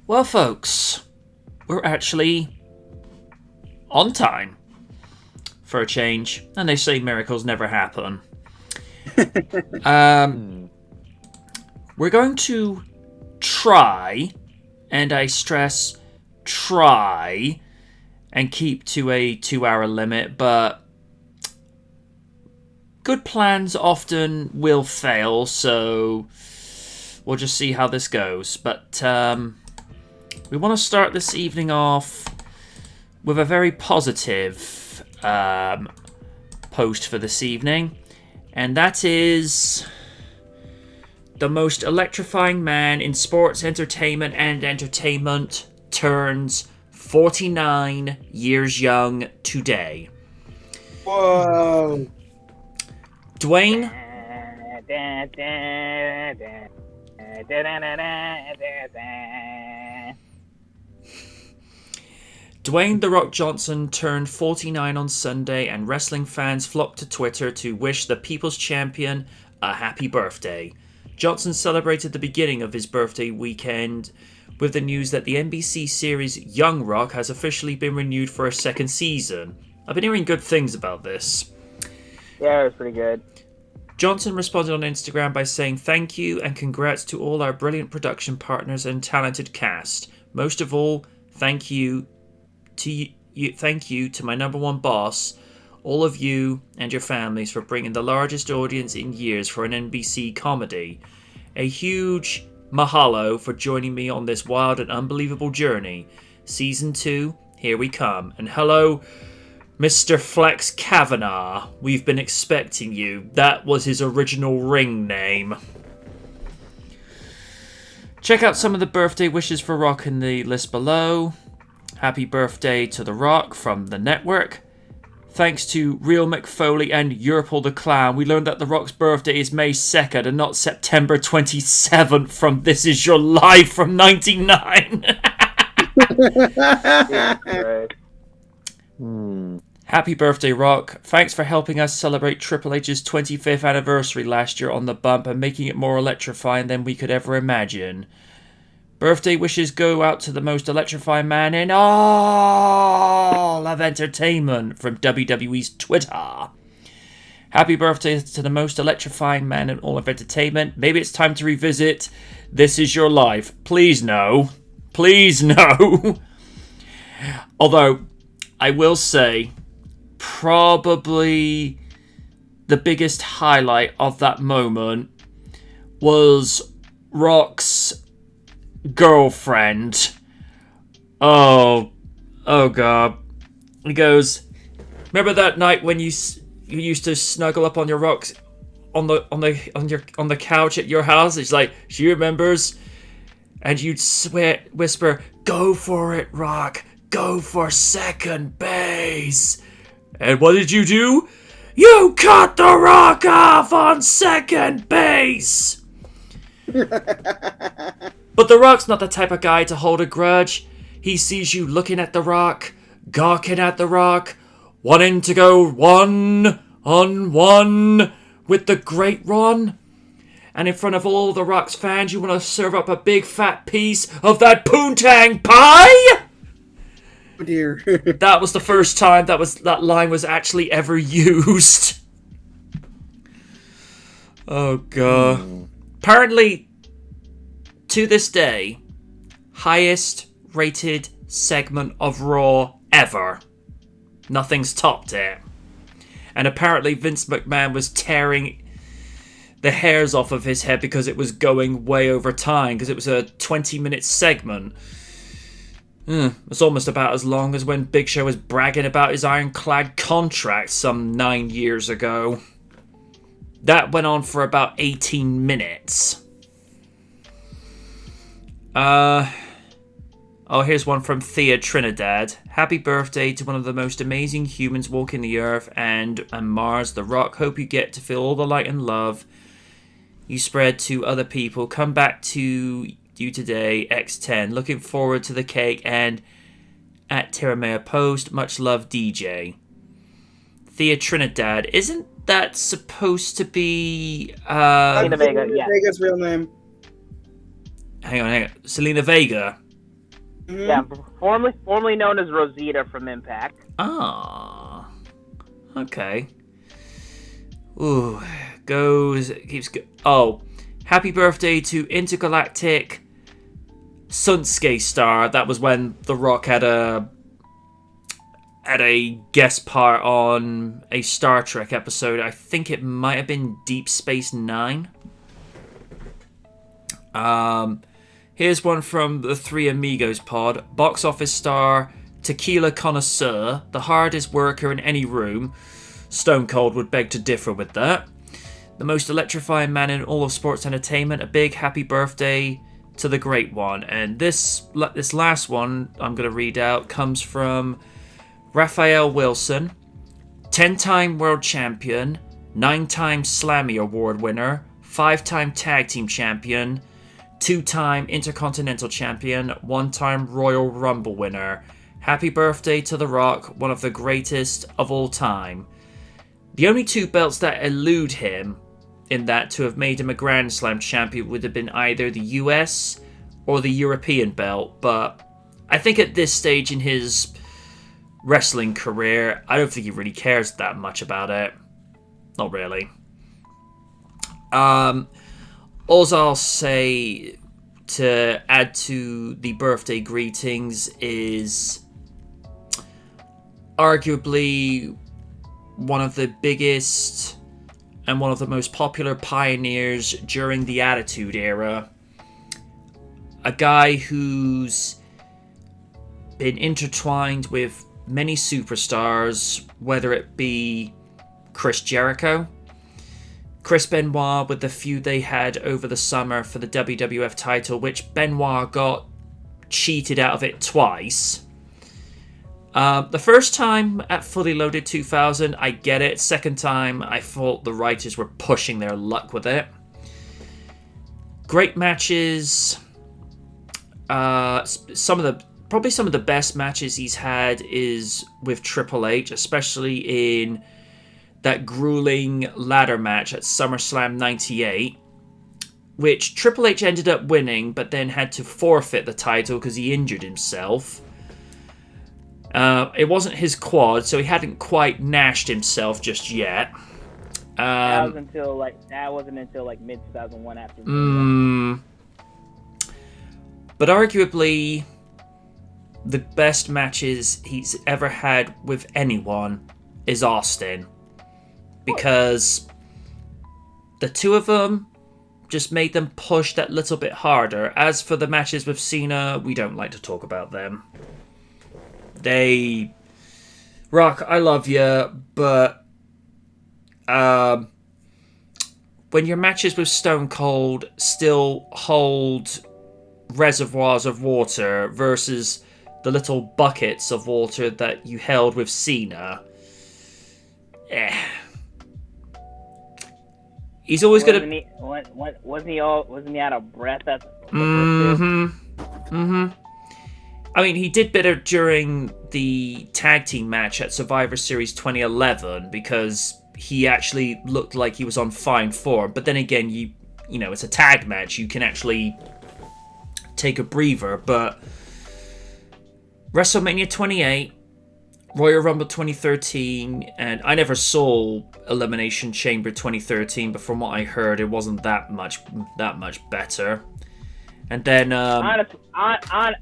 Well, folks, we're actually on time for a change, and they say miracles never happen. We're going to try, and I stress try, and keep to a 2-hour limit, but good plans often will fail, so we'll just see how this goes. But we want to start this evening off with a very positive post for this evening, and that is the most electrifying man in sports, entertainment, and entertainment turns 49 years young today. Whoa. Dwayne Dwayne "The Rock" Johnson turned 49 on Sunday, and wrestling fans flocked to Twitter to wish the People's Champion a happy birthday. Johnson celebrated the beginning of his birthday weekend with the news that the NBC series Young Rock has officially been renewed for a second season. I've been hearing good things about this. Yeah, it was pretty good. Johnson responded on Instagram by saying thank you and congrats to all our brilliant production partners and talented cast. Most of all, thank you to my number one boss, all of you and your families for bringing the largest audience in years for an NBC comedy. A huge mahalo for joining me on this wild and unbelievable journey. Season 2, here we come. And hello, Mr. Flex Kavanaugh. We've been expecting you. That was his original ring name. Check out some of the birthday wishes for Rock in the list below. Happy birthday to The Rock from the network. Thanks to Real McFoley and Yurple the Clown, we learned that The Rock's birthday is May 2nd and not September 27th from This Is Your Life from 99. Happy birthday, Rock. Thanks for helping us celebrate Triple H's 25th anniversary last year on the bump and making it more electrifying than we could ever imagine. Birthday wishes go out to the most electrifying man in all of entertainment from WWE's Twitter. Happy birthday to the most electrifying man in all of entertainment. Maybe it's time to revisit This Is Your Life. Please no. Please no. Although, I will say, probably the biggest highlight of that moment was Rock's girlfriend. Oh god. He goes, remember that night when you used to snuggle up on your rocks on the couch at your house? It's like she remembers, and you'd whisper, "Go for it, Rock. Go for second base." And what did you do? You cut the Rock off on second base. But The Rock's not the type of guy to hold a grudge. He sees you looking at The Rock, gawking at The Rock, wanting to go 1-on-1 with the Great Ron. And in front of all The Rock's fans, you want to serve up a big fat piece of that poontang pie? Oh dear. That was the first time that line was actually ever used. Oh god. Apparently, to this day, highest rated segment of Raw ever. Nothing's topped it. And apparently Vince McMahon was tearing the hairs off of his head because it was going way over time, because it was a 20-minute segment. It's almost about as long as when Big Show was bragging about his ironclad contract some 9 years ago. That went on for about 18 minutes. Here's one from Thea Trinidad. Happy birthday to one of the most amazing humans walking the earth and Mars, The Rock. Hope you get to feel all the light and love you spread to other people. Come back to you today, X10. Looking forward to the cake, and at Terramea Post, much love, DJ. Thea Trinidad. Isn't that supposed to be... Vega, yeah. Vega's real name. hang on. Selena Vega. Yeah, formerly known as Rosita from Impact. Ah. Okay. Ooh. Happy birthday to Intergalactic Sunsuke Star. That was when The Rock had a guest part on a Star Trek episode. I think it might have been Deep Space Nine. Here's one from the Three Amigos pod. Box office star, tequila connoisseur, the hardest worker in any room. Stone Cold would beg to differ with that. The most electrifying man in all of sports entertainment. A big happy birthday to the great one. And this last one I'm going to read out comes from Raphael Wilson, 10-time world champion, 9-time Slammy Award winner, 5-time tag team champion, 2-time Intercontinental Champion, 1-time Royal Rumble winner. Happy birthday to The Rock, one of the greatest of all time. The only 2 belts that elude him in that to have made him a Grand Slam champion would have been either the US or the European belt, but I think at this stage in his wrestling career, I don't think he really cares that much about it. Not really. All I'll say to add to the birthday greetings is arguably one of the biggest and one of the most popular pioneers during the Attitude Era. A guy who's been intertwined with many superstars, whether it be Chris Jericho, Chris Benoit with the feud they had over the summer for the WWF title, which Benoit got cheated out of it twice. The first time at Fully Loaded 2000, I get it. Second time, I thought the writers were pushing their luck with it. Great matches. Some of the best matches he's had is with Triple H, especially in that grueling ladder match at SummerSlam 98, which Triple H ended up winning, but then had to forfeit the title because he injured himself. It wasn't his quad, so he hadn't quite gnashed himself just yet. That wasn't until mid 2001 after. But arguably, the best matches he's ever had with anyone is Austin, because the two of them just made them push that little bit harder. As for the matches with Cena, we don't like to talk about them. Rock, I love you, but when your matches with Stone Cold still hold reservoirs of water versus the little buckets of water that you held with Cena, he's always Wasn't he out of breath at I mean, he did better during the tag team match at Survivor Series 2011 because he actually looked like he was on fine form. But then again, you know, it's a tag match. You can actually take a breather. But WrestleMania 28, Royal Rumble 2013, and I never saw Elimination Chamber 2013, but from what I heard, it wasn't that much better. And then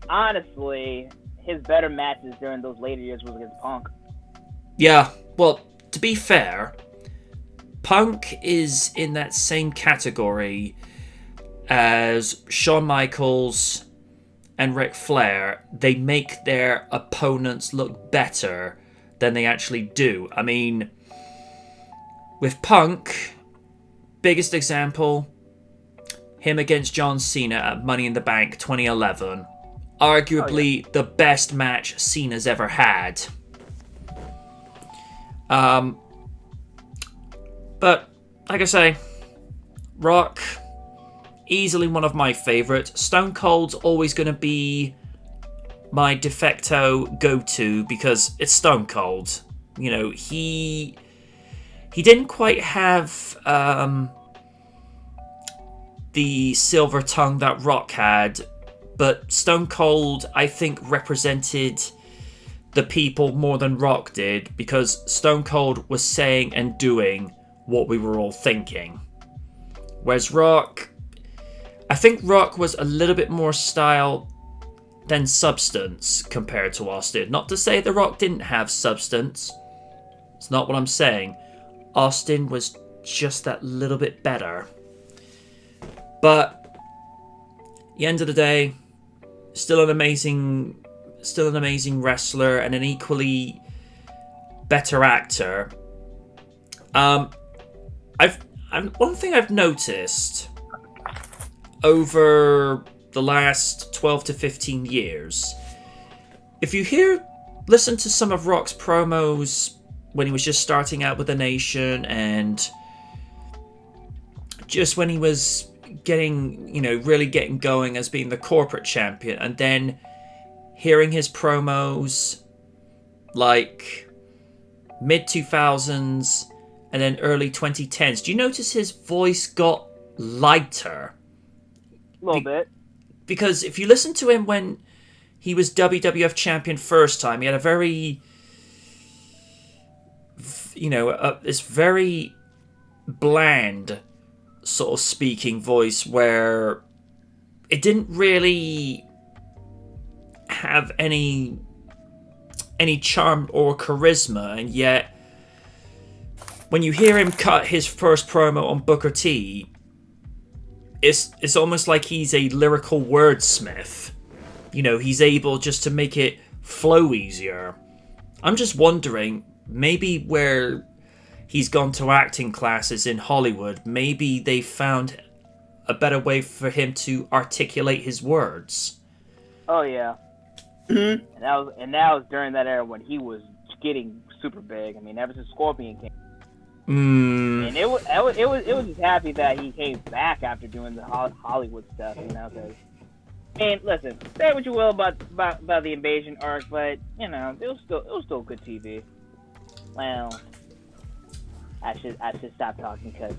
honestly, his better matches during those later years was against Punk. Yeah, well, to be fair, Punk is in that same category as Shawn Michaels and Ric Flair. They make their opponents look better than they actually do. I mean, with Punk, biggest example, him against John Cena at Money in the Bank 2011. Arguably the best match Cena's ever had. But, like I say, Rock, easily one of my favourites. Stone Cold's always going to be my de facto go-to because it's Stone Cold. You know, he didn't quite have the silver tongue that Rock had, but Stone Cold, I think, represented the people more than Rock did, because Stone Cold was saying and doing what we were all thinking. Whereas Rock, I think Rock was a little bit more style than substance compared to Austin. Not to say The Rock didn't have substance. It's not what I'm saying. Austin was just that little bit better. But at the end of the day, still an amazing wrestler and an equally better actor. One thing I've noticed over the last 12 to 15 years, if you listen to some of Rock's promos when he was just starting out with the Nation, and just when he was really getting going as being the corporate champion, and then hearing his promos like mid 2000s and then early 2010s, do you notice his voice got lighter? A little bit. Because if you listen to him when he was WWF champion first time, he had a very, this very bland sort of speaking voice where it didn't really have any charm or charisma, and yet when you hear him cut his first promo on Booker T, it's almost like he's a lyrical wordsmith. He's able just to make it flow easier. I'm just wondering, maybe where he's gone to acting classes in Hollywood, maybe they found a better way for him to articulate his words. Oh yeah. And that was during that era when he was getting super big. I mean, ever since Scorpion came. And it was just happy that he came back after doing the Hollywood stuff, because, listen, say what you will about the Invasion arc, but it was still good TV. Well, I should stop talking because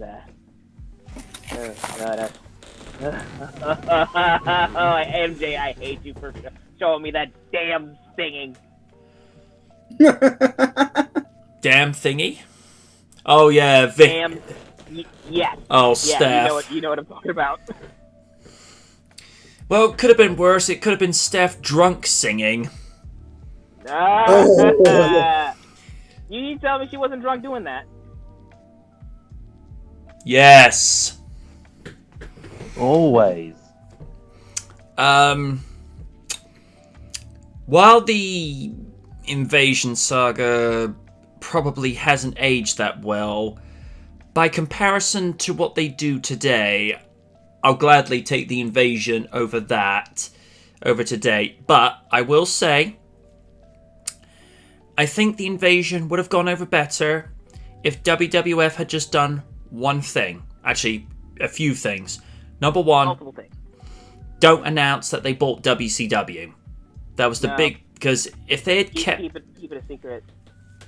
MJ, I hate you for showing me that damn singing. Damn thingy. Oh yeah, Damn. Yes. Oh, yeah, Steph. You know what I'm talking about. Well, it could have been worse. It could have been Steph drunk singing. You tell me she wasn't drunk doing that. Yes. Always. While the Invasion saga probably hasn't aged that well, by comparison to what they do today, I'll gladly take the Invasion over today. But I will say, I think the Invasion would have gone over better if WWF had just done one thing. Actually, a few things. Number one, multiple things. Don't announce that they bought WCW. That was the big, because if they had kept keep it a secret.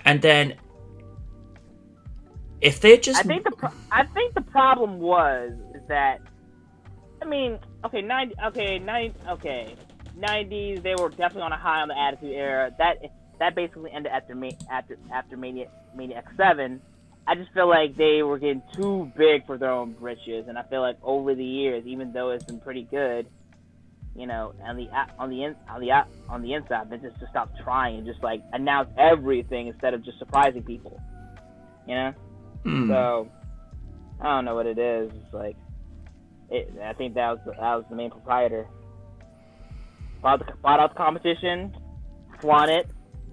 And then, if they just, I think the problem was that, I mean, 90s, they were definitely on a high on the Attitude Era. That basically ended after Mania X7. I just feel like they were getting too big for their own britches, and I feel like over the years, even though it's been pretty good, on the inside, they just to stop trying and just like announce everything instead of just surprising people. So I don't know what it is. It's like I think that was the main proprietor. Bought out the competition, won it,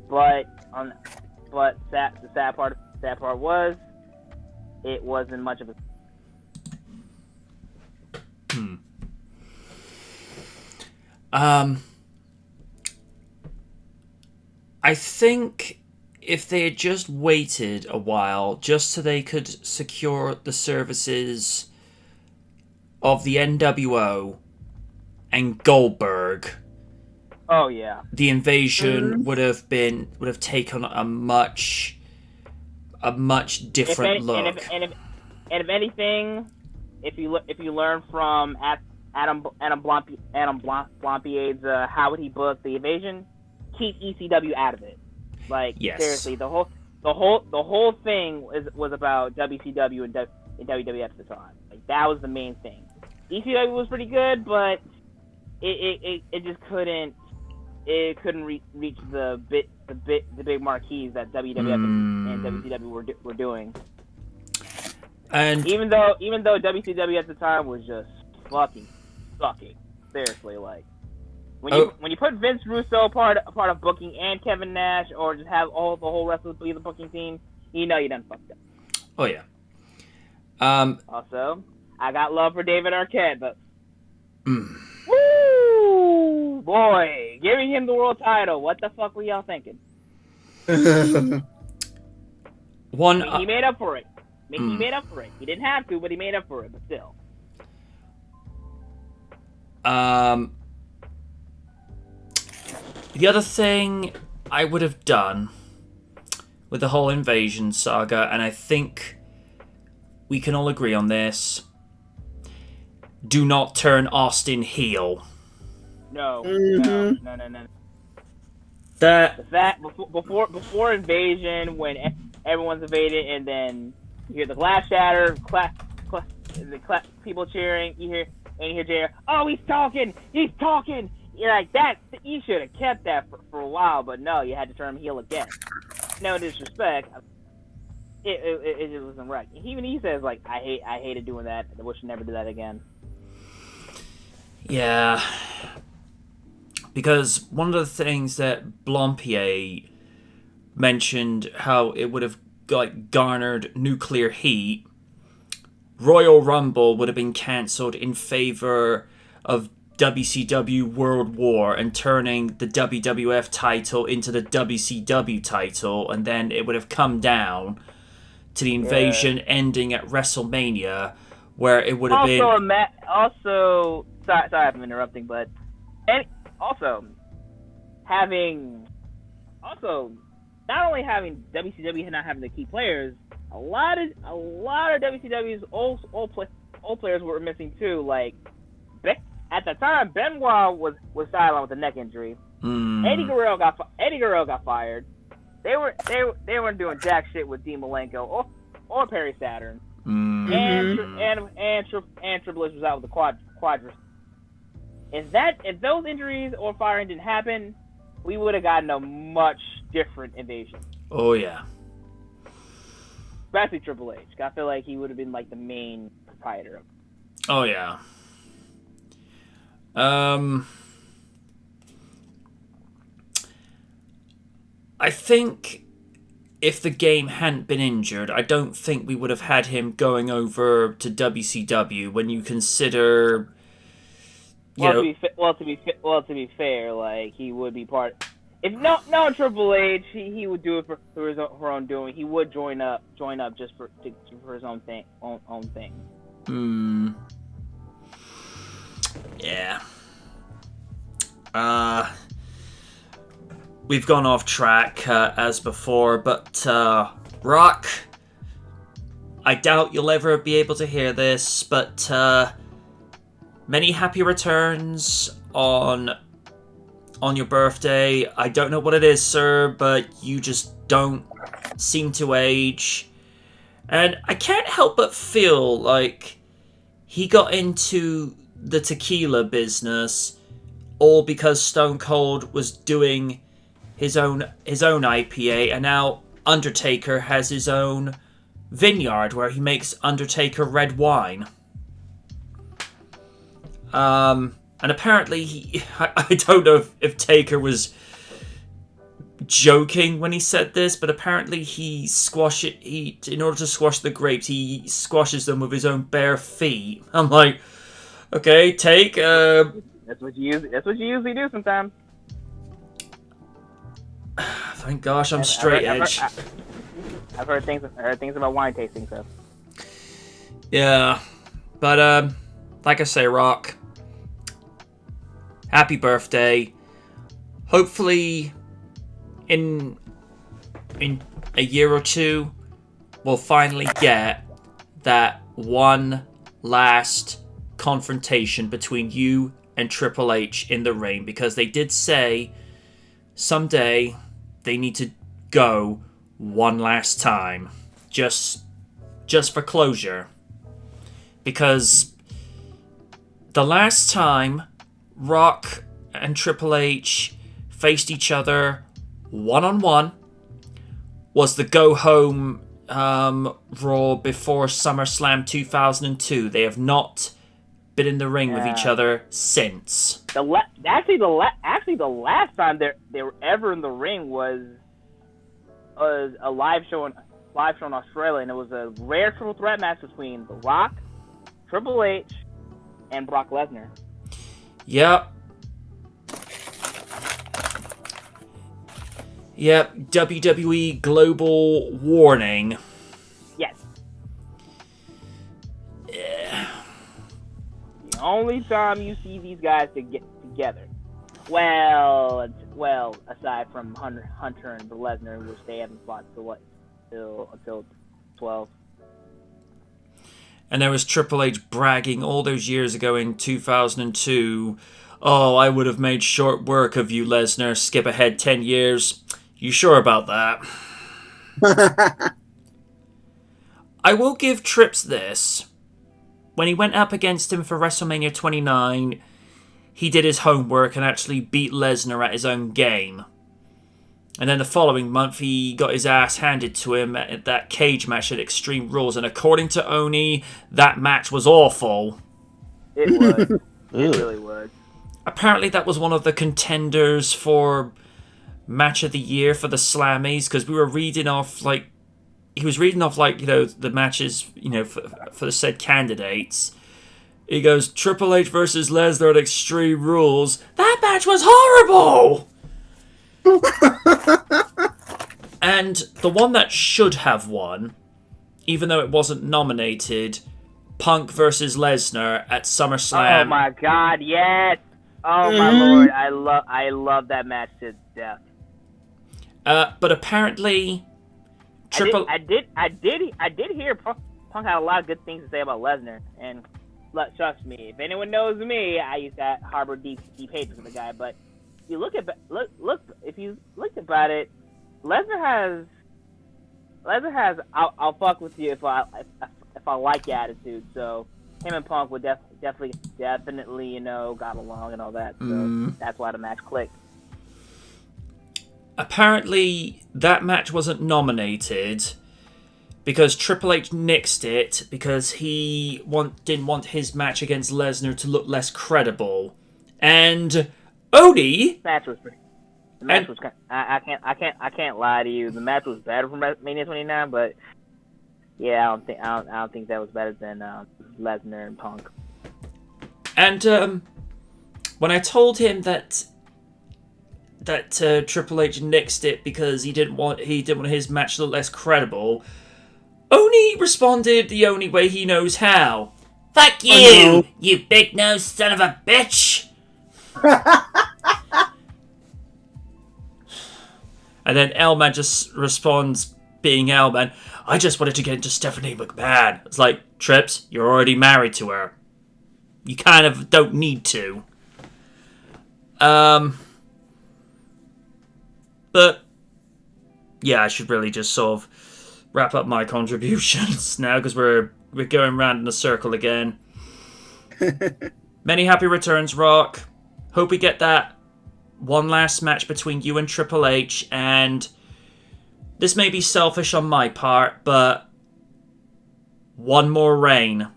but the sad part was it wasn't much of a. I think if they had just waited a while, just so they could secure the services of the NWO and Goldberg, oh yeah, the Invasion would have taken a much different look. And if anything, if you learn from Adam Blompier's how would he book the invasion, keep ECW out of it. Like Yes. seriously, the whole thing was about WCW and WWF at the time. Like that was the main thing. ECW was pretty good, but it just couldn't reach the big marquees that WWF and WCW were doing. And even though WCW at the time was just fucking seriously, like when you put Vince Russo part of booking and Kevin Nash, or just have the whole wrestlers be the booking team, you know you done fucked up. oh yeah. Also, I got love for David Arquette, but woo boy, giving him the world title. What the fuck were y'all thinking? One. He made up for it. He made up for it. He didn't have to, but he made up for it. But still. The other thing I would have done with the whole invasion saga, and I think we can all agree on this: do not turn Austin heel. No. That The fact before invasion, when everyone's invaded, and then you hear the glass shatter, people cheering. You hear Jr. Oh, he's talking. You're like that. You should have kept that for a while, but no, you had to turn him heel again. No disrespect, it just wasn't right. Even he says like, I hated doing that. I wish I never did that again. Yeah. Because one of the things that Blompier mentioned, how it would have garnered nuclear heat, Royal Rumble would have been cancelled in favor of WCW World War and turning the WWF title into the WCW title, and then it would have come down to the invasion ending at WrestleMania, where it would have been... Also, sorry I'm interrupting, but... Also, not only having WCW not having the key players, a lot of WCW's old players were missing too. Like at the time, Benoit was sidelined with a neck injury. Eddie Guerrero got fired. They weren't doing jack shit with Dean Malenko or Perry Saturn. And Triple H was out with the quadricep. If those injuries or firing didn't happen, we would have gotten a much different invasion. Oh yeah. Especially Triple H. I feel like he would have been like the main proprietor of it. Oh yeah. I think if the game hadn't been injured, I don't think we would have had him going over to WCW. When you consider, to be fair, like he would be part. If no Triple H, he would do it for his own doing. He would join up just for his own thing. Yeah. We've gone off track as before, but Rock, I doubt you'll ever be able to hear this, but many happy returns on your birthday. I don't know what it is, sir, but you just don't seem to age. And I can't help but feel like he got into the tequila business all because Stone Cold was doing his own IPA, and now Undertaker has his own vineyard where he makes Undertaker red wine. And apparently I don't know if Taker was joking when he said this, but apparently in order to squash the grapes, he squashes them with his own bare feet. I'm like, okay, Take. That's what you usually do sometimes. Thank gosh I'm straight edge. I've heard things about wine tasting, so. Yeah, but like I say, Rock, happy birthday. Hopefully, in a year or two, we'll finally get that one last confrontation between you and Triple H in the ring, because they did say someday they need to go one last time, just for closure, because the last time Rock and Triple H faced each other one-on-one was the go home Raw before SummerSlam 2002. They have not been in the ring with each other since. Actually, the last time they were ever in the ring was a live show in Australia, and it was a rare triple threat match between The Rock, Triple H, and Brock Lesnar. Yep. Yep, WWE Global Warning. Yes. The only time you see these guys to get together. Well, aside from Hunter and Lesnar, which they haven't fought until 12. And there was Triple H bragging all those years ago in 2002. Oh, I would have made short work of you, Lesnar. Skip ahead 10 years. You sure about that? I will give Trips this. When he went up against him for WrestleMania 29, he did his homework and actually beat Lesnar at his own game. And then the following month, he got his ass handed to him at that cage match at Extreme Rules. And according to Oni, that match was awful. It was. It really was. Apparently that was one of the contenders for Match of the Year for the Slammies, because we were reading off, like, he was reading off, like, you know, the matches, you know, for the said candidates. He goes, Triple H versus Lesnar at Extreme Rules. That match was horrible! And the one that should have won, even though it wasn't nominated, Punk versus Lesnar at SummerSlam. Oh my God, yes! Oh my Lord, I love that match to death. But apparently, I did hear Punk had a lot of good things to say about Lesnar, and trust me, if anyone knows me, I used to harbor deep hatred for the guy. But if you look about it, Lesnar has I'll fuck with you if I like your attitude. So him and Punk would definitely you know got along and all that. So that's why the match clicked. Apparently, that match wasn't nominated because Triple H nixed it because he didn't want his match against Lesnar to look less credible. And Odie, the match was I can't lie to you. The match was better from WrestleMania 29, but yeah, I don't think that was better than Lesnar and Punk. And when I told him that Triple H nixed it because he didn't want his match to look less credible, Oni responded the only way he knows how. Fuck you, you big-nosed son of a bitch! And then Elman just responds, being Elman, I just wanted to get into Stephanie McMahon. It's like, Trips, you're already married to her. You kind of don't need to. But, yeah, I should really just sort of wrap up my contributions now, because we're going round in a circle again. Many happy returns, Rock. Hope we get that one last match between you and Triple H, and this may be selfish on my part, but one more reign.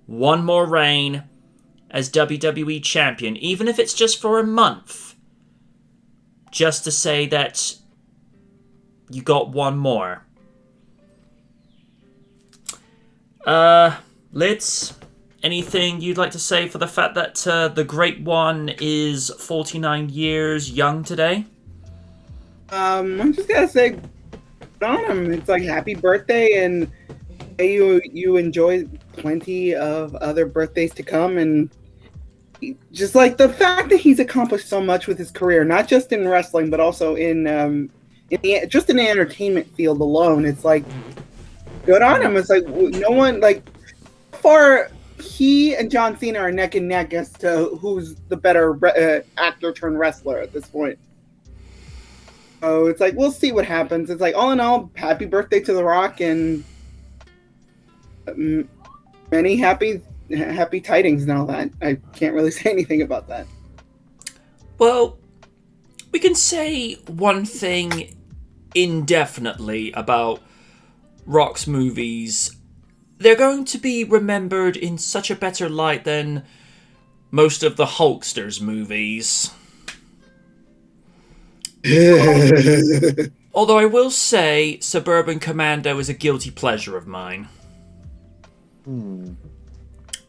One more reign as WWE Champion, even if it's just for a month. Just to say that you got one more. Lids, anything you'd like to say for the fact that the Great One is 49 years young today? I'm just gonna say on him. It's like happy birthday, and you enjoy plenty of other birthdays to come, and just like the fact that he's accomplished so much with his career, not just in wrestling, but also in the entertainment field alone. It's like good on him. It's like no one like far, he and John Cena are neck and neck as to who's the better actor turned wrestler at this point. So it's like, we'll see what happens. It's like, all in all, happy birthday to The Rock, and many happy tidings and all that. I can't really say anything about that. Well, we can say one thing indefinitely about Rock's movies. They're going to be remembered in such a better light than most of the Hulkster's movies. Although I will say Suburban Commando is a guilty pleasure of mine.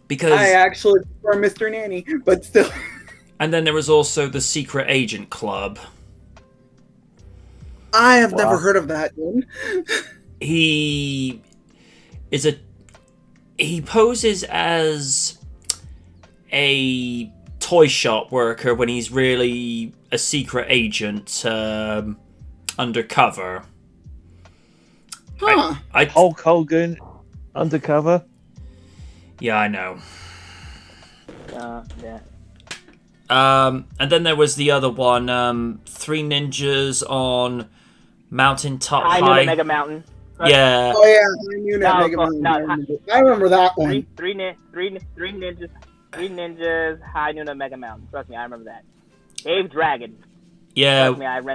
Because I actually prefer Mr. Nanny, but still. And then there was also the Secret Agent Club. I have never heard of that one. He poses as a toy shop worker when he's really a secret agent undercover. Huh. Hulk Hogan undercover. Yeah, I know. Yeah. And then there was the other one, Three Ninjas on Mountaintop High. I knew the Mega Mountain. Yeah. Oh yeah, I knew that Mega Mountain. I remember that one. Three ninjas. High noon at Mega Mountain. Trust me, I remember that. Dave Dragon. Yeah. Trust me, I've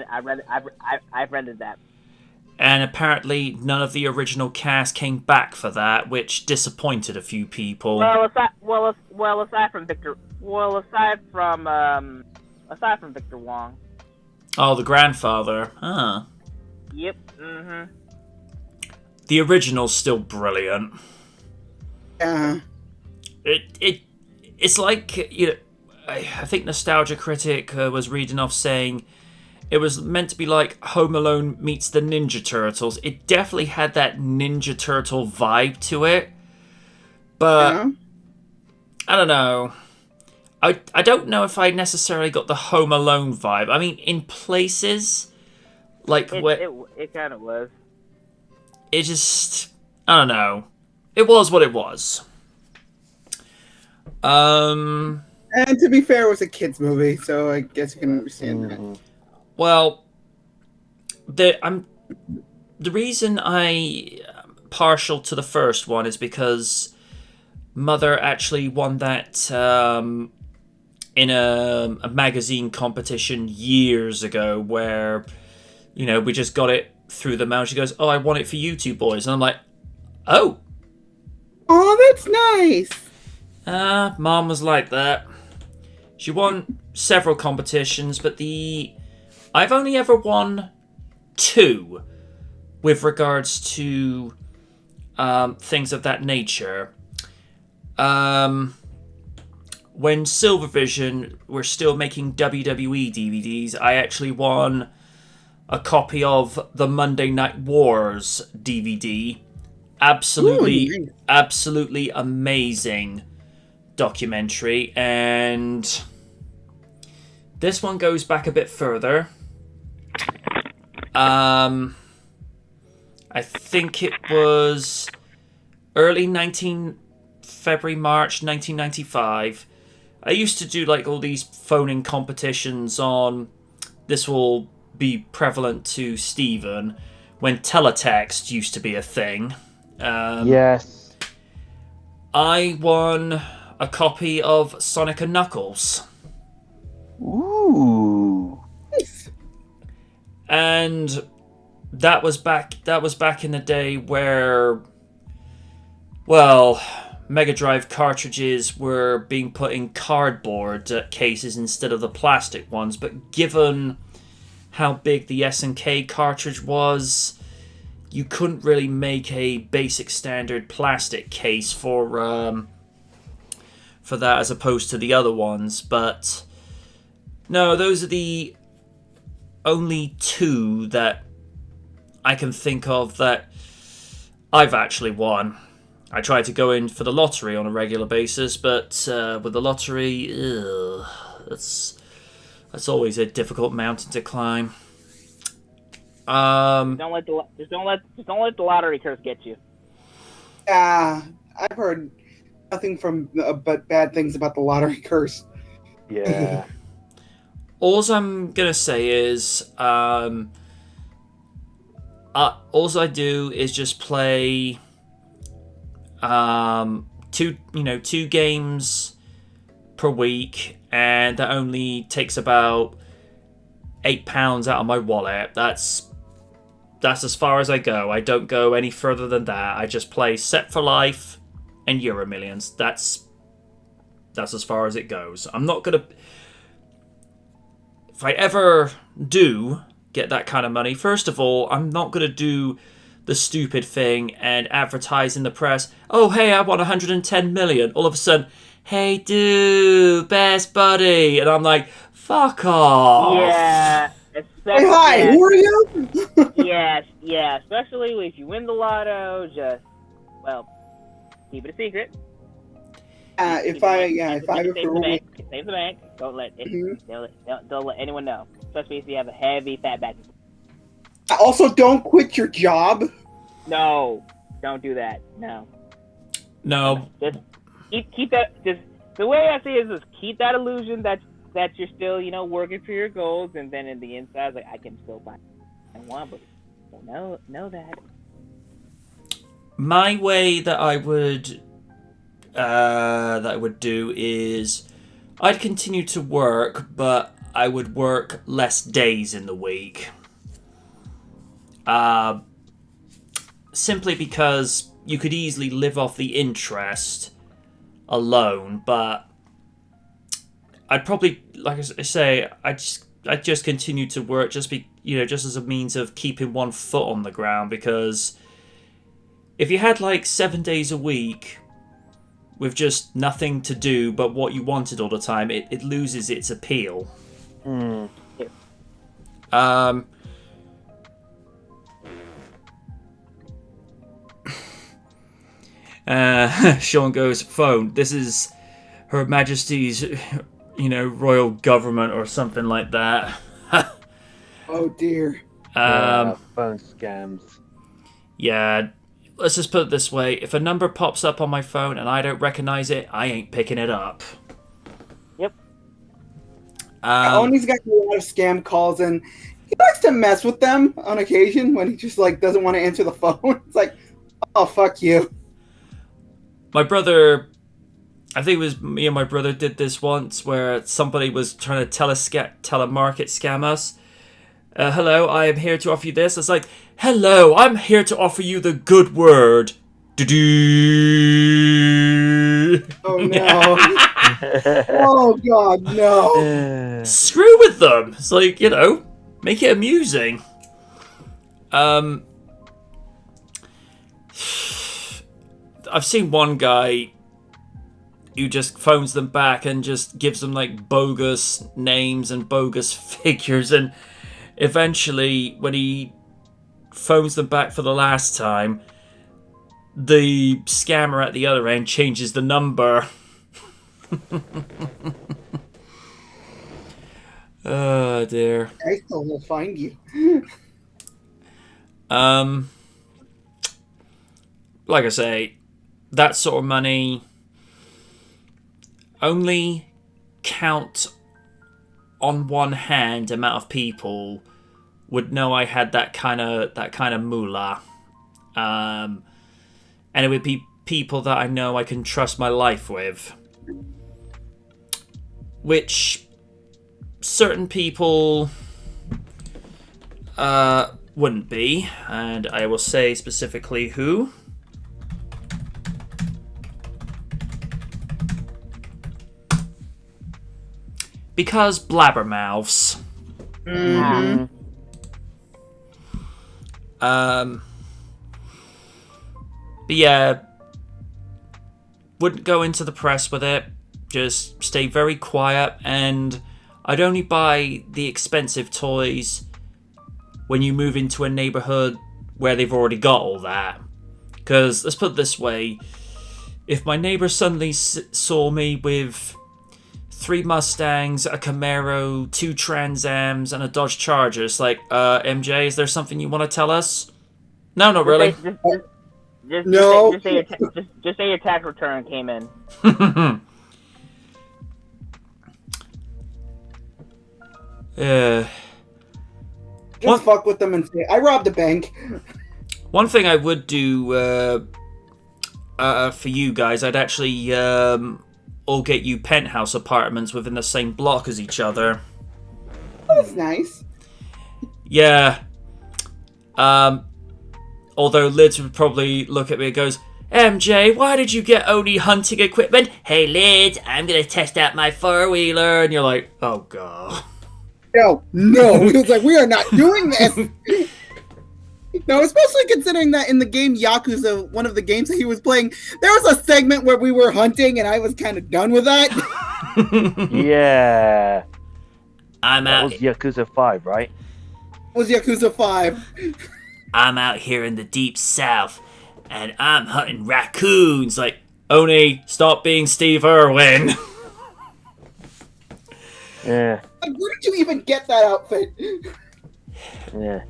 rented that. And apparently none of the original cast came back for that, which disappointed a few people. Aside from Victor Wong. Oh, the grandfather. Huh. Yep. Mm-hmm. The original's still brilliant. Yeah. It's like, you know, I think Nostalgia Critic was reading off saying it was meant to be like Home Alone meets the Ninja Turtles. It definitely had that Ninja Turtle vibe to it. But, I don't know. I don't know if I necessarily got the Home Alone vibe. I mean, in places, like... It kind of was. It just... I don't know. It was what it was. And to be fair, it was a kid's movie, so I guess you can understand that. Well, the reason I'm partial to the first one is because Mother actually won that in a magazine competition years ago, where, you know, we just got it through the mail. She goes, "Oh, I won it for you two boys," and I'm like, "Oh, that's nice." Mom was like that. She won several competitions, but I've only ever won 2 with regards to things of that nature. When Silvervision were still making WWE DVDs, I actually won a copy of the Monday Night Wars DVD. Absolutely amazing documentary. And this one goes back a bit further. I think it was February, March 1995. I used to do like all these phone-in competitions on, this will be prevalent to Stephen, when teletext used to be a thing. Yes. I won a copy of Sonic and Knuckles. Ooh. And that was back in the day where, well, Mega Drive cartridges were being put in cardboard cases instead of the plastic ones, but given how big the SNK cartridge was, you couldn't really make a basic standard plastic case for that as opposed to the other ones. But no, those are the only 2 that I can think of that I've actually won. I try to go in for the lottery on a regular basis, but with the lottery, that's always a difficult mountain to climb. Don't let the lottery curse get you. Yeah, I've heard nothing from but bad things about the lottery curse. Yeah. All I'm gonna say is, all I do is just play, two games per week, and that only takes about £8 out of my wallet. That's as far as I go. I don't go any further than that. I just play Set for Life and Euro Millions. That's as far as it goes. I'm not gonna. If I ever do get that kind of money, first of all, I'm not gonna do the stupid thing and advertise in the press. Oh, hey, I won 110 million. All of a sudden, hey, dude, best buddy, and I'm like, fuck off. Yeah. Hey, hi, who are you? Yes, yeah. Especially if you win the lotto, just keep it a secret. If I save the bank. Don't let it. Don't let anyone know. Especially if you have a heavy fat back. Also, don't quit your job. No, don't do that. No. Just keep that. Just the way I see it is, just keep that illusion that you're still, working for your goals, and then in the inside, like, I can still buy what I want, but don't know that. My way that I would do is I'd continue to work, but I would work less days in the week. Simply because you could easily live off the interest alone, but I'd probably, like I say, I'd just continue to work just as a means of keeping one foot on the ground, because if you had like 7 days a week with just nothing to do but what you wanted all the time, it loses its appeal. Sean goes, phone, this is Her Majesty's, royal government or something like that. Oh dear. Phone scams. Yeah, let's just put it this way. If a number pops up on my phone and I don't recognize it, I ain't picking it up. Yep. Oni's got a lot of scam calls, and he likes to mess with them on occasion when he just doesn't want to answer the phone. It's like, oh, fuck you. My brother, I think it was me and my brother did this once, where somebody was trying to telemarket scam us. Hello, I am here to offer you this. It's like, hello, I'm here to offer you the good word. Do-do. Oh no. Oh god, no. Screw with them. It's like, make it amusing. I've seen one guy who just phones them back and just gives them like bogus names and bogus figures, and eventually when he phones them back for the last time, the scammer at the other end changes the number. Oh dear. I still will find you. Like I say, that sort of money only count on one hand amount of people would know I had that kind of moolah, and it would be people that I know I can trust my life with, which certain people wouldn't be, and I will say specifically who. Because blabbermouths. Mm-hmm. But yeah, wouldn't go into the press with it. Just stay very quiet, and I'd only buy the expensive toys when you move into a neighborhood where they've already got all that. Because let's put it this way: if my neighbor suddenly saw me with 3 Mustangs, a Camaro, 2 Trans Ams, and a Dodge Charger, it's like, MJ, is there something you want to tell us? No, not really. No. Just say your tax return came in. Just fuck with them and say, I robbed a bank. One thing I would do for you guys, I'd actually all get you penthouse apartments within the same block as each other. Oh, that's nice. Yeah. Although Liz would probably look at me and goes, MJ, why did you get only hunting equipment? Hey, Liz, I'm going to test out my four-wheeler. And you're like, oh, God. No. He was like, we are not doing this. No, especially considering that in the game Yakuza, one of the games that he was playing, there was a segment where we were hunting, and I was kind of done with that. Yeah. That was Yakuza 5, right? It was Yakuza 5. I'm out here in the deep south, and I'm hunting raccoons. Like, Oni, stop being Steve Irwin. Yeah. Like, where did you even get that outfit? Yeah.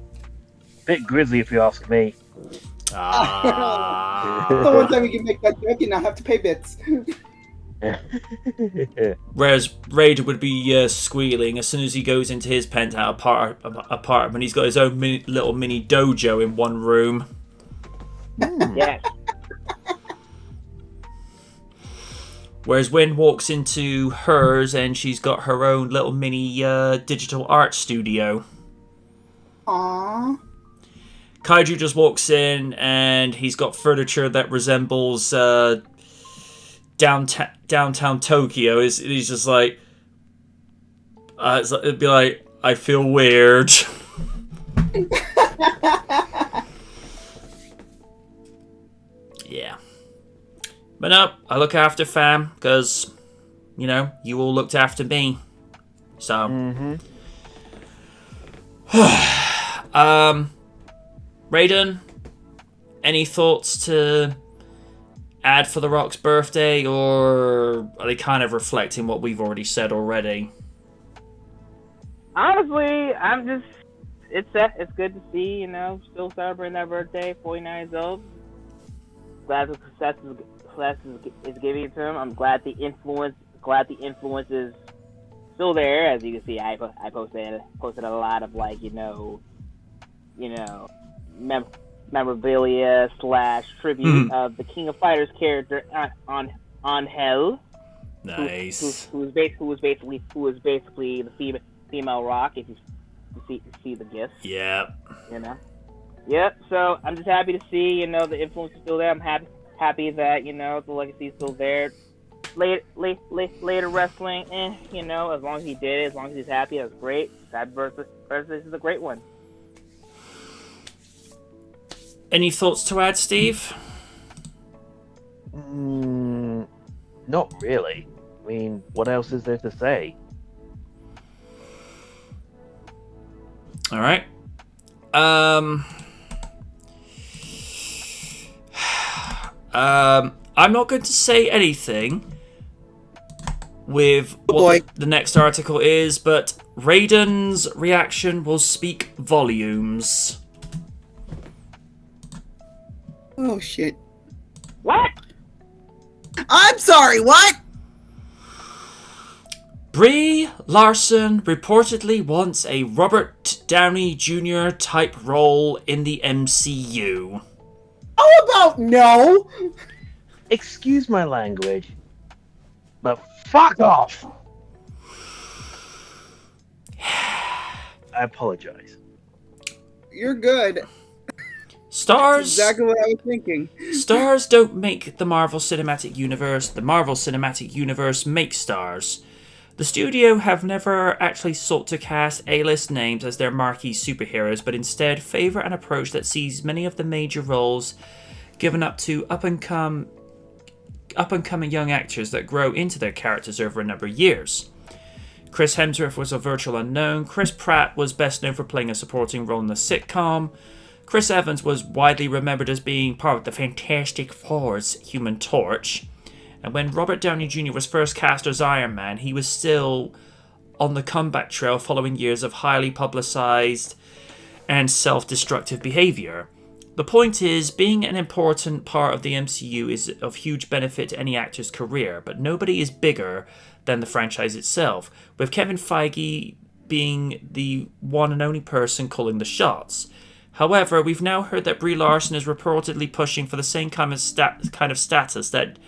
Bit grisly, if you ask me. The one time we can make that joke and not have to pay bits. Whereas Raiden would be squealing as soon as he goes into his penthouse apartment. He's got his own little mini dojo in one room. Yes. Whereas Wynn walks into hers and she's got her own little mini digital art studio. Aww. Kaiju just walks in and he's got furniture that resembles downtown Tokyo. He's just like, it'd be like, I feel weird. Yeah. But no, I look after fam, because, you know, you all looked after me. So. Raiden, any thoughts to add for The Rock's birthday, or are they kind of reflecting what we've already said already? Honestly, it's good to see, you know, still celebrating that birthday, 49 years old. Glad the success is giving it to him. I'm glad the influence is still there. As you can see, I posted a lot of, like, memorabilia / tribute of the King of Fighters character on Hell. Nice. Who was basically the female Rock. If you see the gifts. Yep. You know. Yep. So I'm just happy to see the influence is still there. I'm happy that the legacy is still there. Later wrestling, as long as he did it, as long as he's happy, that's great. Happy birthday is a great one. Any thoughts to add, Steve? Not really. I mean, what else is there to say? All right. I'm not going to say anything with what the next article is, but Raiden's reaction will speak volumes. Oh, shit. What? I'm sorry, what? Brie Larson reportedly wants a Robert Downey Jr. type role in the MCU. How about no? Excuse my language, but fuck off! I apologize. You're good. Stars. That's exactly what I was thinking. Stars don't make the Marvel Cinematic Universe. The Marvel Cinematic Universe makes stars. The studio have never actually sought to cast A-list names as their marquee superheroes, but instead favor an approach that sees many of the major roles given up to up-and-coming young actors that grow into their characters over a number of years. Chris Hemsworth was a virtual unknown. Chris Pratt was best known for playing a supporting role in the sitcom. Chris Evans was widely remembered as being part of the Fantastic Four's Human Torch. And when Robert Downey Jr. was first cast as Iron Man, he was still on the comeback trail following years of highly publicized and self-destructive behavior. The point is, being an important part of the MCU is of huge benefit to any actor's career, but nobody is bigger than the franchise itself, with Kevin Feige being the one and only person calling the shots. However, we've now heard that Brie Larson is reportedly pushing for the same kind of status that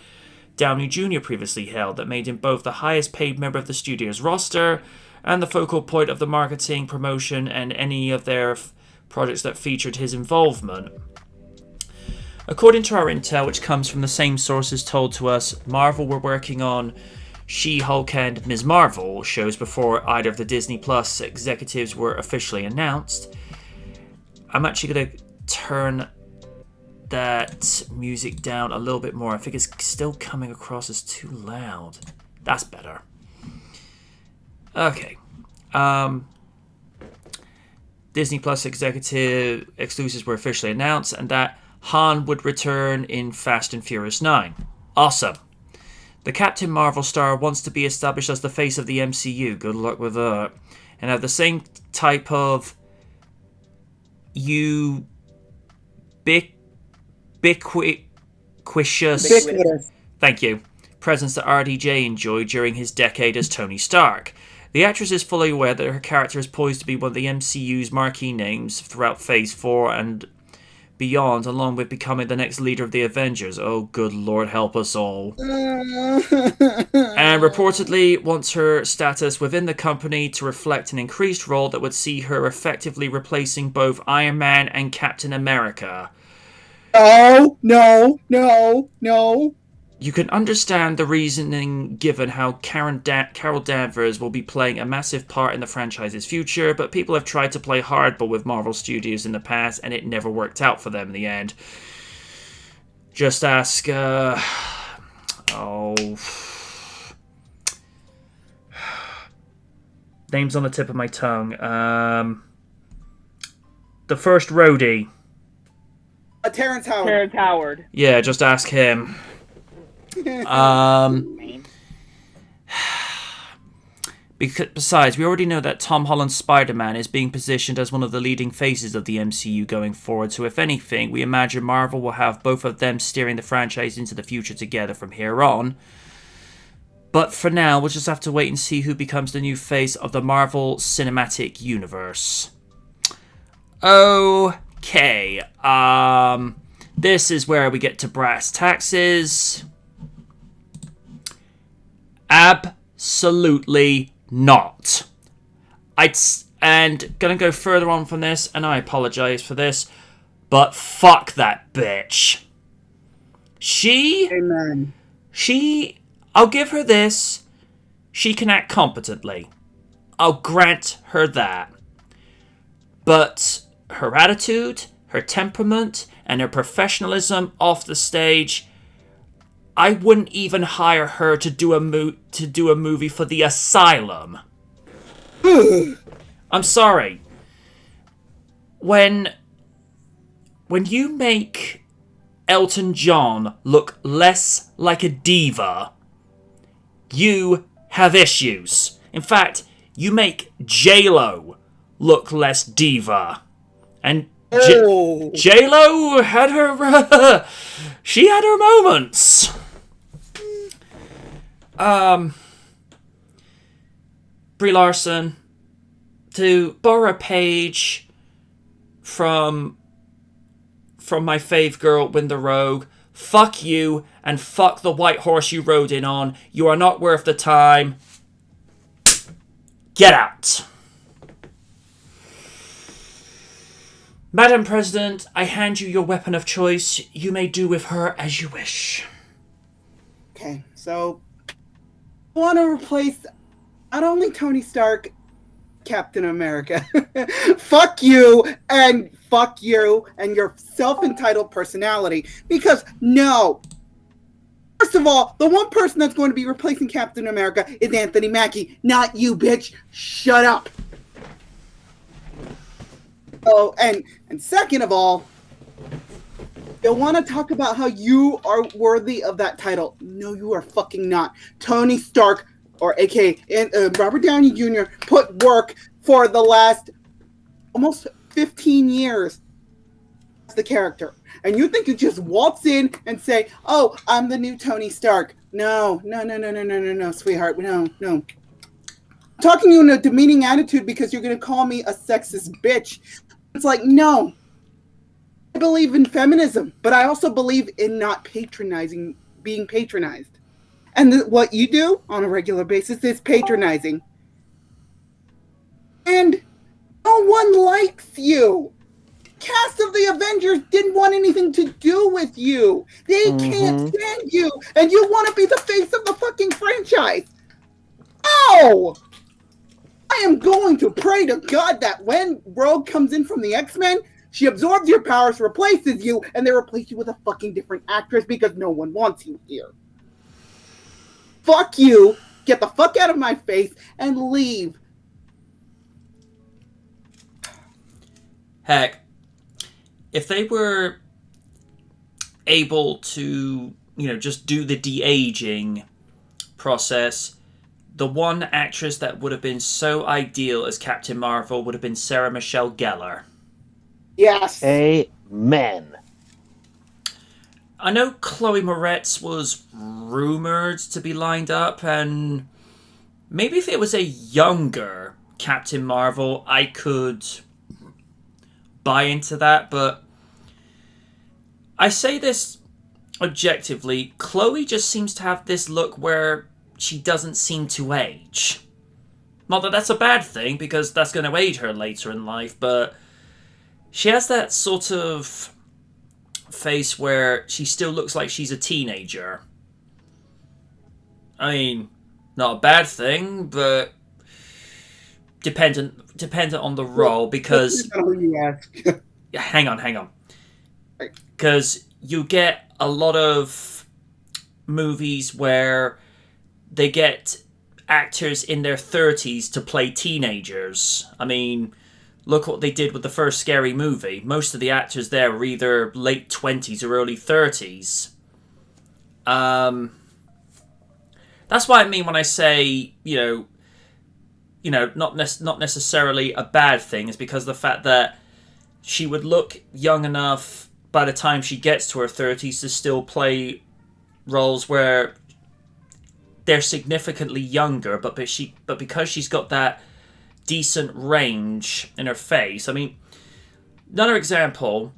Downey Jr. previously held, that made him both the highest paid member of the studio's roster and the focal point of the marketing, promotion, and any of their projects that featured his involvement. According to our intel, which comes from the same sources told to us, Marvel were working on She-Hulk and Ms. Marvel shows before either of the Disney Plus executives were officially announced. I'm actually going to turn that music down a little bit more. I think it's still coming across as too loud. That's better. Okay. Disney Plus executive exclusives were officially announced, and that Han would return in Fast and Furious 9. Awesome. The Captain Marvel star wants to be established as the face of the MCU. Good luck with that. And have the same type of ubiquitous, thank you, presence that RDJ enjoyed during his decade as Tony Stark. The actress is fully aware that her character is poised to be one of the MCU's marquee names throughout Phase 4 and beyond, along with becoming the next leader of the Avengers. Oh, good Lord, help us all. And reportedly wants her status within the company to reflect an increased role that would see her effectively replacing both Iron Man and Captain America. No. You can understand the reasoning given how Carol Danvers will be playing a massive part in the franchise's future, but people have tried to play hardball with Marvel Studios in the past, and it never worked out for them in the end. Just ask, name's on the tip of my tongue. The first roadie. Terrence Howard. Terrence Howard. Yeah, just ask him. Because besides, we already know that Tom Holland's Spider-Man is being positioned as one of the leading faces of the MCU going forward, so if anything, we imagine Marvel will have both of them steering the franchise into the future together from here on. But for now, we'll just have to wait and see who becomes the new face of the Marvel Cinematic Universe. Okay, this is where we get to brass taxes. Absolutely not. And gonna go further on from this, and I apologize for this, but fuck that bitch. Amen. I'll give her this. She can act competently. I'll grant her that. But her attitude, her temperament, and her professionalism off the stage, I wouldn't even hire her to do a movie for the Asylum. I'm sorry. When you make Elton John look less like a diva, you have issues. In fact, you make J-Lo look less diva. And J-Lo had her... she had her moments. Brie Larson, to borrow a page from my fave girl, Winda Rogue, fuck you and fuck the white horse you rode in on. You are not worth the time. Get out. Madam President, I hand you your weapon of choice. You may do with her as you wish. Okay, so I want to replace not only Tony Stark, Captain America. Fuck you and your self-entitled personality. Because no. First of all, the one person that's going to be replacing Captain America is Anthony Mackie, not you, bitch. Shut up. Oh, and second of all, you want to talk about how you are worthy of that title. No, you are fucking not. Tony Stark, or a.k.a. Robert Downey Jr., put work for the last almost 15 years the character. And you think you just waltz in and say, "Oh, I'm the new Tony Stark." No, sweetheart. No. I'm talking to you in a demeaning attitude because you're going to call me a sexist bitch. It's like, no. I believe in feminism, but I also believe in not being patronized. And what you do on a regular basis is patronizing. And no one likes you. Cast of the Avengers didn't want anything to do with you. They can't stand you, and you want to be the face of the fucking franchise. Oh! I am going to pray to God that when Rogue comes in from the X-Men, she absorbs your powers, replaces you, and they replace you with a fucking different actress because no one wants you here. Fuck you, get the fuck out of my face, and leave. Heck, if they were able to, just do the de-aging process, the one actress that would have been so ideal as Captain Marvel would have been Sarah Michelle Gellar. Yes. Amen. I know Chloe Moretz was rumored to be lined up, and maybe if it was a younger Captain Marvel, I could buy into that, but I say this objectively, Chloe just seems to have this look where she doesn't seem to age. Not that that's a bad thing, because that's going to age her later in life, but she has that sort of face where she still looks like she's a teenager. I mean, not a bad thing, but dependent on the role, because hang on, because you get a lot of movies where they get actors in their 30s to play teenagers. I mean, look what they did with the first Scary Movie. Most of the actors there were either late 20s or early 30s. That's what I mean when I say, not necessarily a bad thing, is because of the fact that she would look young enough by the time she gets to her 30s to still play roles where they're significantly younger, but because she's got that decent range in her face. I mean, another example,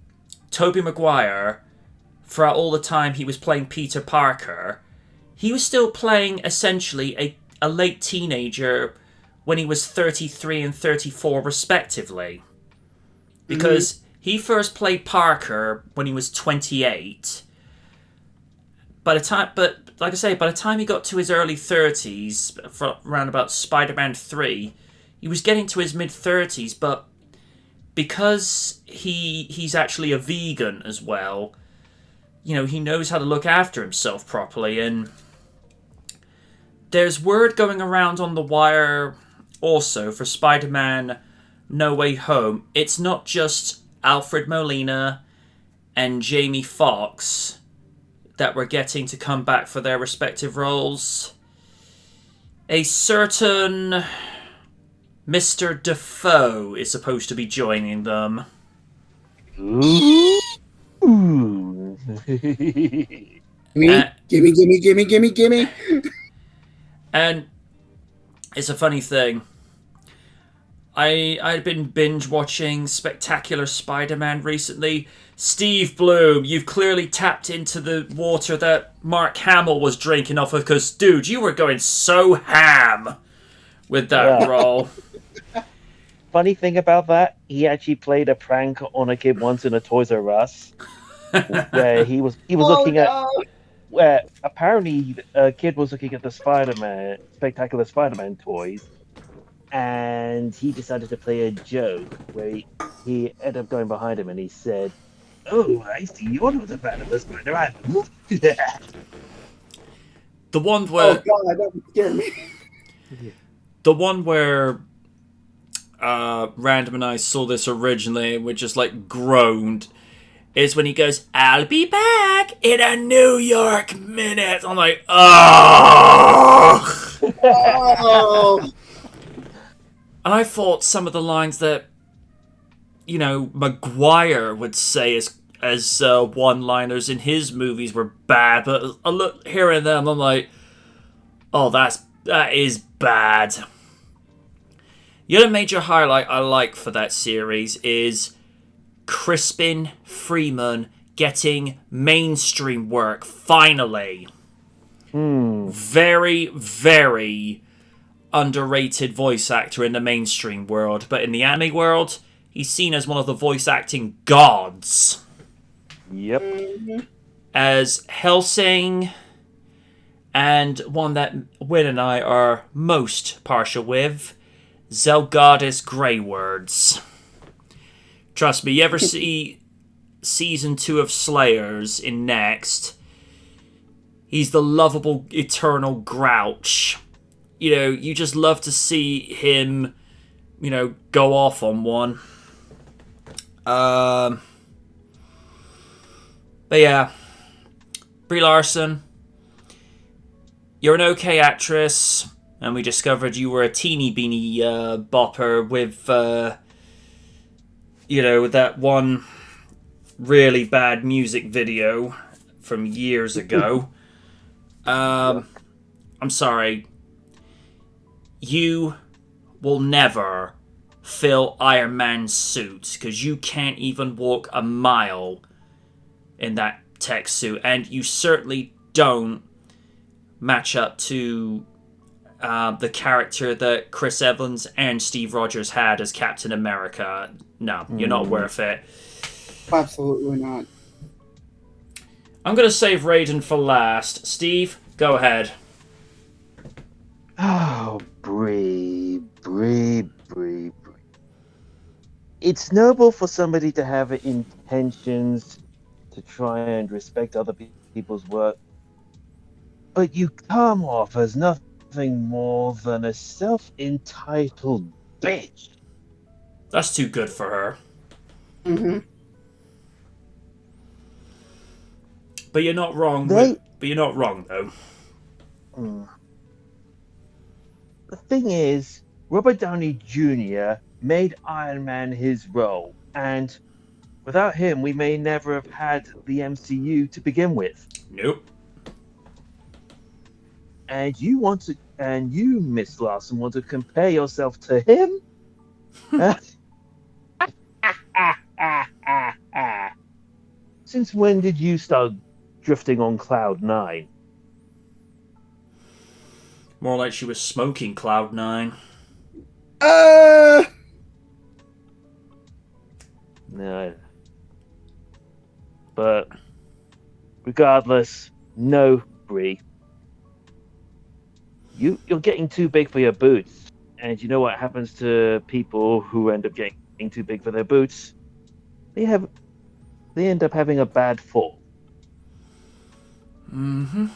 Tobey Maguire, throughout all the time he was playing Peter Parker, he was still playing essentially a late teenager when he was 33 and 34 respectively. Because he first played Parker when he was 28. But like I say, by the time he got to his early 30s, around about Spider-Man 3, he was getting to his mid-30s, but because he's actually a vegan as well, he knows how to look after himself properly, and there's word going around on the wire also for Spider-Man No Way Home. It's not just Alfred Molina and Jamie Foxx that we're getting to come back for their respective roles. A certain Mr. Defoe is supposed to be joining them. Ooh. Gimme. And it's a funny thing. I'd been binge watching Spectacular Spider-Man recently. Steve Bloom, you've clearly tapped into the water that Mark Hamill was drinking off of, because, dude, you were going so ham with that role. Funny thing about that, he actually played a prank on a kid once in a Toys R Us, where he was looking at, where apparently a kid was looking at the Spectacular Spider-Man toys, and he decided to play a joke where he ended up going behind him and he said, "Oh, I see you're not a fan of the Spider-Man." The one where... Oh god, that would scare me. The one where Random and I saw this originally and we just groaned is when he goes, "I'll be back in a New York minute." I'm like, oh. Oh. And I thought some of the lines that, Maguire would say as one-liners in his movies were bad, but I look hearing them, I'm like, oh, that is bad. The other major highlight I like for that series is Crispin Freeman getting mainstream work finally. Very, very underrated voice actor in the mainstream world, but in the anime world, he's seen as one of the voice acting gods. Yep. As Hellsing, and one that Win and I are most partial with, Zelgadis Greywords. Trust me, you ever see season 2 of Slayers in Next, he's the lovable eternal grouch. You know, you just love to see him, you know, go off on one. But yeah, Brie Larson, you're an okay actress, and we discovered you were a teeny beeny bopper with, you know, that one really bad music video from years ago. I'm sorry. You will never fill Iron Man's suit, because you can't even walk a mile in that tech suit, and you certainly don't match up to the character that Chris Evans and Steve Rogers had as Captain America. No, you're not worth it. Absolutely not. I'm going to save Raiden for last. Steve, go ahead. Oh, Bree. It's noble for somebody to have intentions to try and respect other people's work, but you come off as nothing more than a self-entitled bitch. That's too good for her. But you're not wrong. But you're not wrong, though. The thing is, Robert Downey Jr. made Iron Man his role, and without him, we may never have had the MCU to begin with. Nope. And you, Miss Larson, want to compare yourself to him? Since when did you start drifting on Cloud 9? More like she was smoking Cloud 9. No. But regardless, no, Bree. You're getting too big for your boots. And you know what happens to people who end up getting too big for their boots? They end up having a bad fall. Mm-hmm.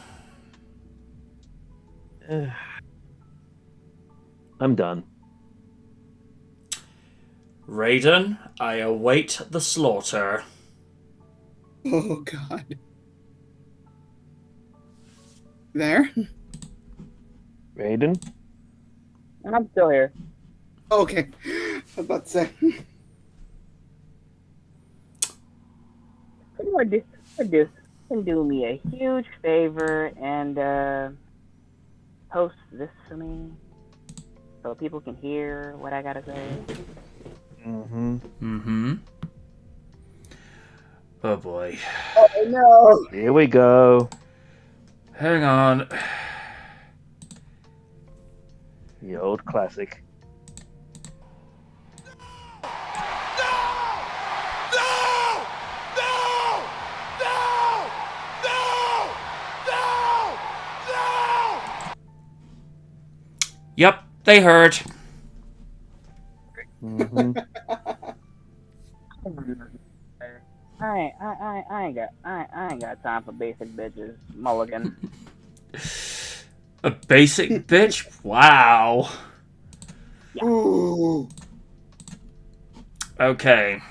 I'm done. Raiden, I await the slaughter. Oh, God. There? Raiden? I'm still here. Okay. I was about to say. Can do me a huge favor and post this for me so people can hear what I gotta say. Oh boy. Oh, no. Here we go. Hang on. The old classic. Yep, they heard. I ain't got time for basic bitches, Mulligan. A basic bitch? Wow. Yeah. Ooh. Okay.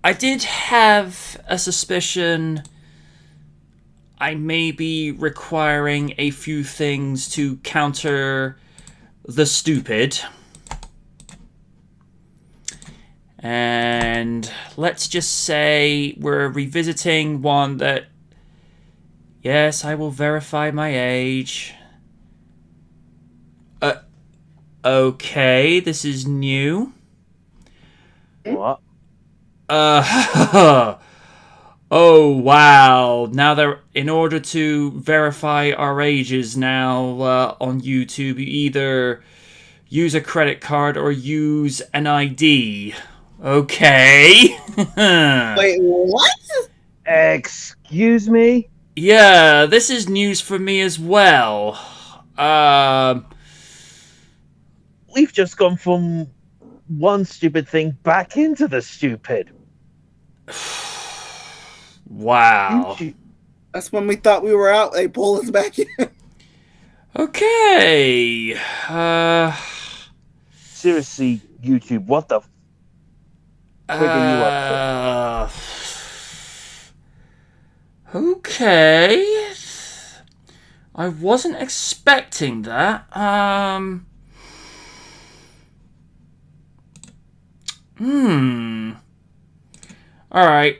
I did have a suspicion I may be requiring a few things to counter the stupid. And let's just say we're revisiting one that... Yes, I will verify my age. Okay, this is new. What? Oh, wow. Now, in order to verify our ages now on YouTube, you either use a credit card or use an ID. Okay. Wait, what? Excuse me? Yeah, this is news for me as well. We've just gone from one stupid thing back into the stupid. Wow. That's when we thought we were out. They pulled us back in. Okay. Seriously, YouTube, what the frig are you up to? Okay. I wasn't expecting that. Alright.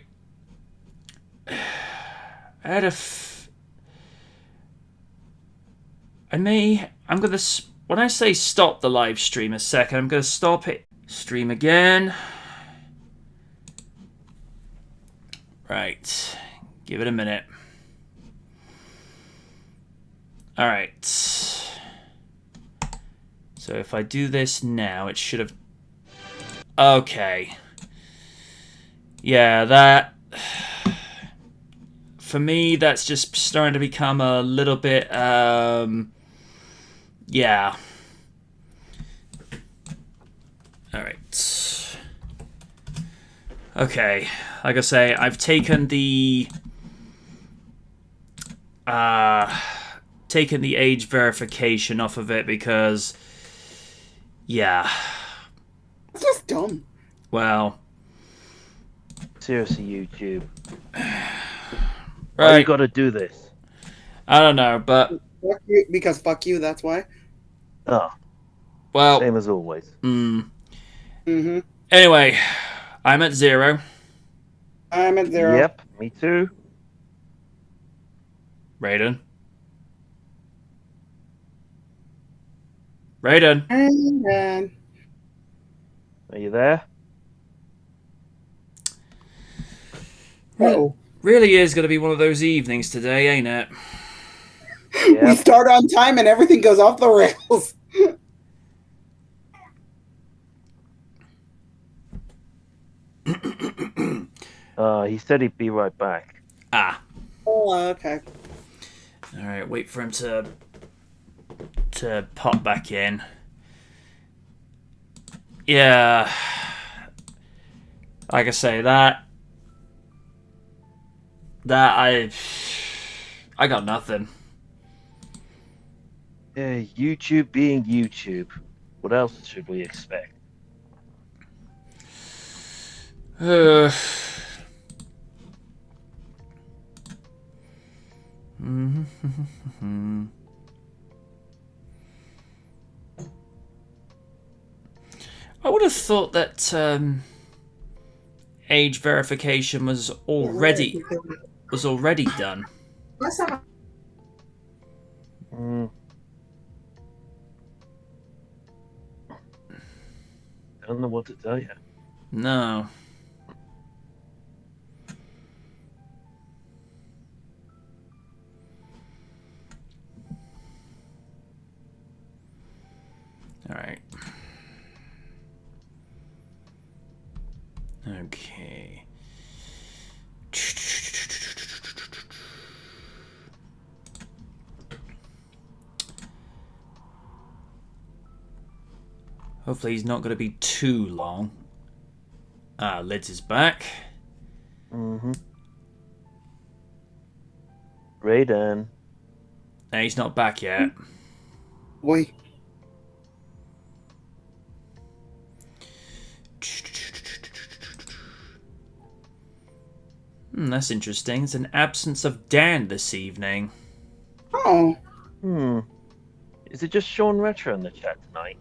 I'm gonna... When I say stop the live stream a second, I'm gonna stop it. Stream again. Right. Give it a minute. Alright. So if I do this now, it should have... Okay. Yeah, that... For me, that's just starting to become a little bit, yeah. Alright. Okay. Like I say, I've taken the... taken the age verification off of it because... Yeah. It's just dumb. Well... Seriously, YouTube. Right. Why you gotta do this? I don't know, but... Fuck you, because fuck you, that's why. Oh, Well... same as always. Anyway, I'm at 0. I'm at 0. Yep, me too. Raiden. Raiden. And Are you there? uh-oh. Really is going to be one of those evenings today, ain't it? We Yep. start on time and everything goes off the rails. He said he'd be right back. Ah. Oh, okay. Alright, wait for him to pop back in. Yeah. Like I say, that I got nothing. Yeah, YouTube being YouTube. What else should we expect? I would have thought that age verification was already done. Mm. Don't know what to tell you. No. All right. Okay. Hopefully he's not going to be too long. Lids is back. Raiden. No, he's not back yet. Boy. That's interesting. It's an absence of Dan this evening. Oh. Is it just Sean Retro in the chat tonight?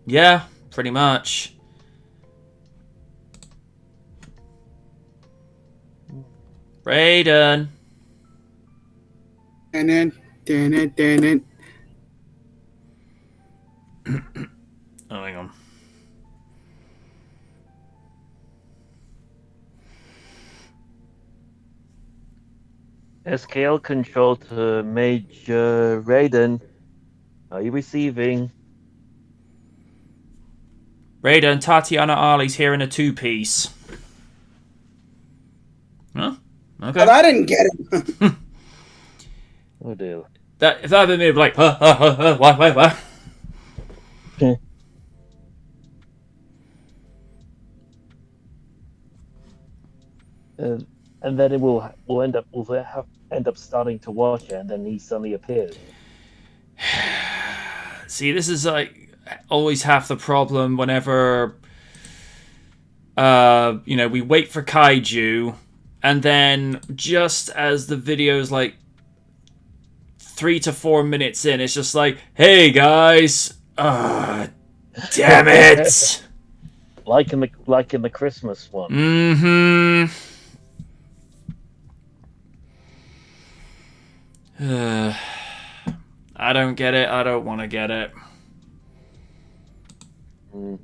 Yeah, Pretty much. Raiden. Dun-dun. Oh, hang on. SKL control to Major Raiden. Are you receiving? Raiden, Tatiana Ali's here in a two-piece. Huh? Okay. Well, I didn't get it. Oh dear. That if that had been me, I'd be like, what? And then we'll end up starting to watch it, and then he suddenly appears. See, this is like always half the problem whenever we wait for kaiju, and then just as the video's like 3 to 4 minutes in, it's just like, hey guys, damn it. Like in the Christmas one. Mm-hmm. I don't get it. I don't want to get it. Mm.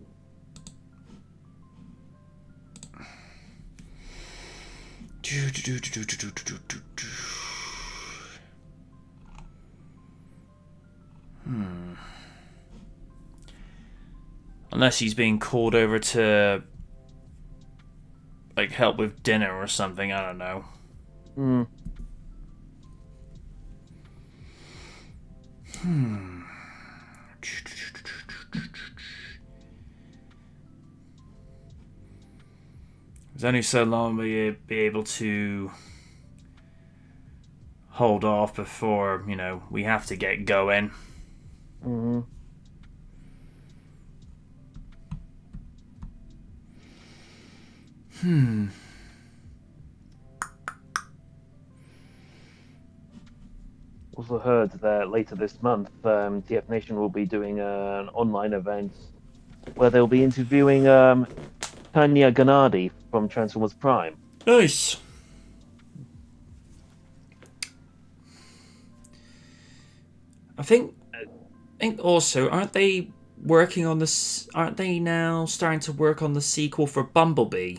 Unless he's being called over to like help with dinner or something. I don't know. There's only so long we'll be able to hold off before, we have to get going. Mm-hmm. Also heard that later this month, TF Nation will be doing an online event where they'll be interviewing Tanya Gennady from Transformers Prime. Nice. I think also, aren't they working on this? Aren't they now starting to work on the sequel for Bumblebee?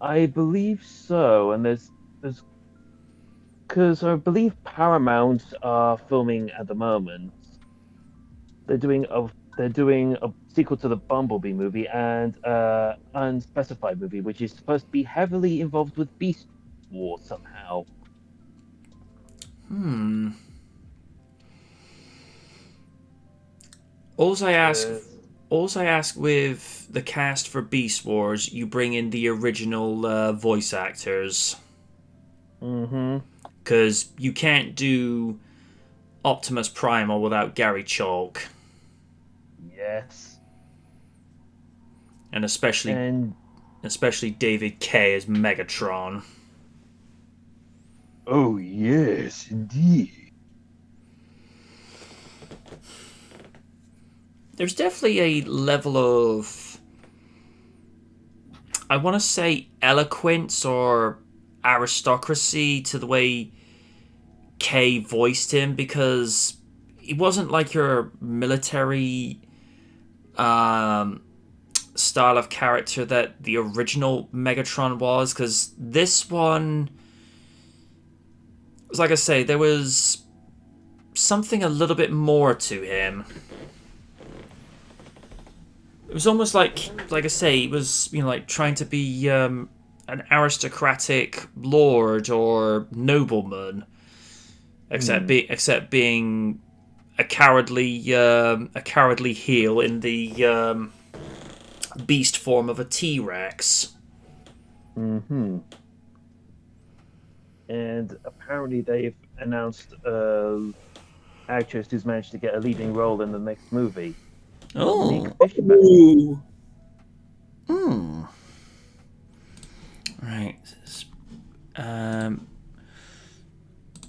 I believe so, and there's because I believe Paramount are filming at the moment. They're doing a sequel to the Bumblebee movie and Unspecified movie, which is supposed to be heavily involved with Beast Wars somehow. All I ask with the cast for Beast Wars, you bring in the original voice actors. Mm-hmm. Because you can't do Optimus Primal without Gary Chalk. Yes. And especially David Kaye as Megatron. Oh yes, indeed. There's definitely a level of, I want to say, eloquence or aristocracy to the way Kaye voiced him, because he wasn't like your military style of character that the original Megatron was, because this one was, like I say, there was something a little bit more to him. It was almost like I say, it was, like trying to be an aristocratic lord or nobleman, except being a cowardly heel in the beast form of a T-Rex. Mm-hmm. And apparently they've announced actress who's managed to get a leading role in the next movie. Oh. Right.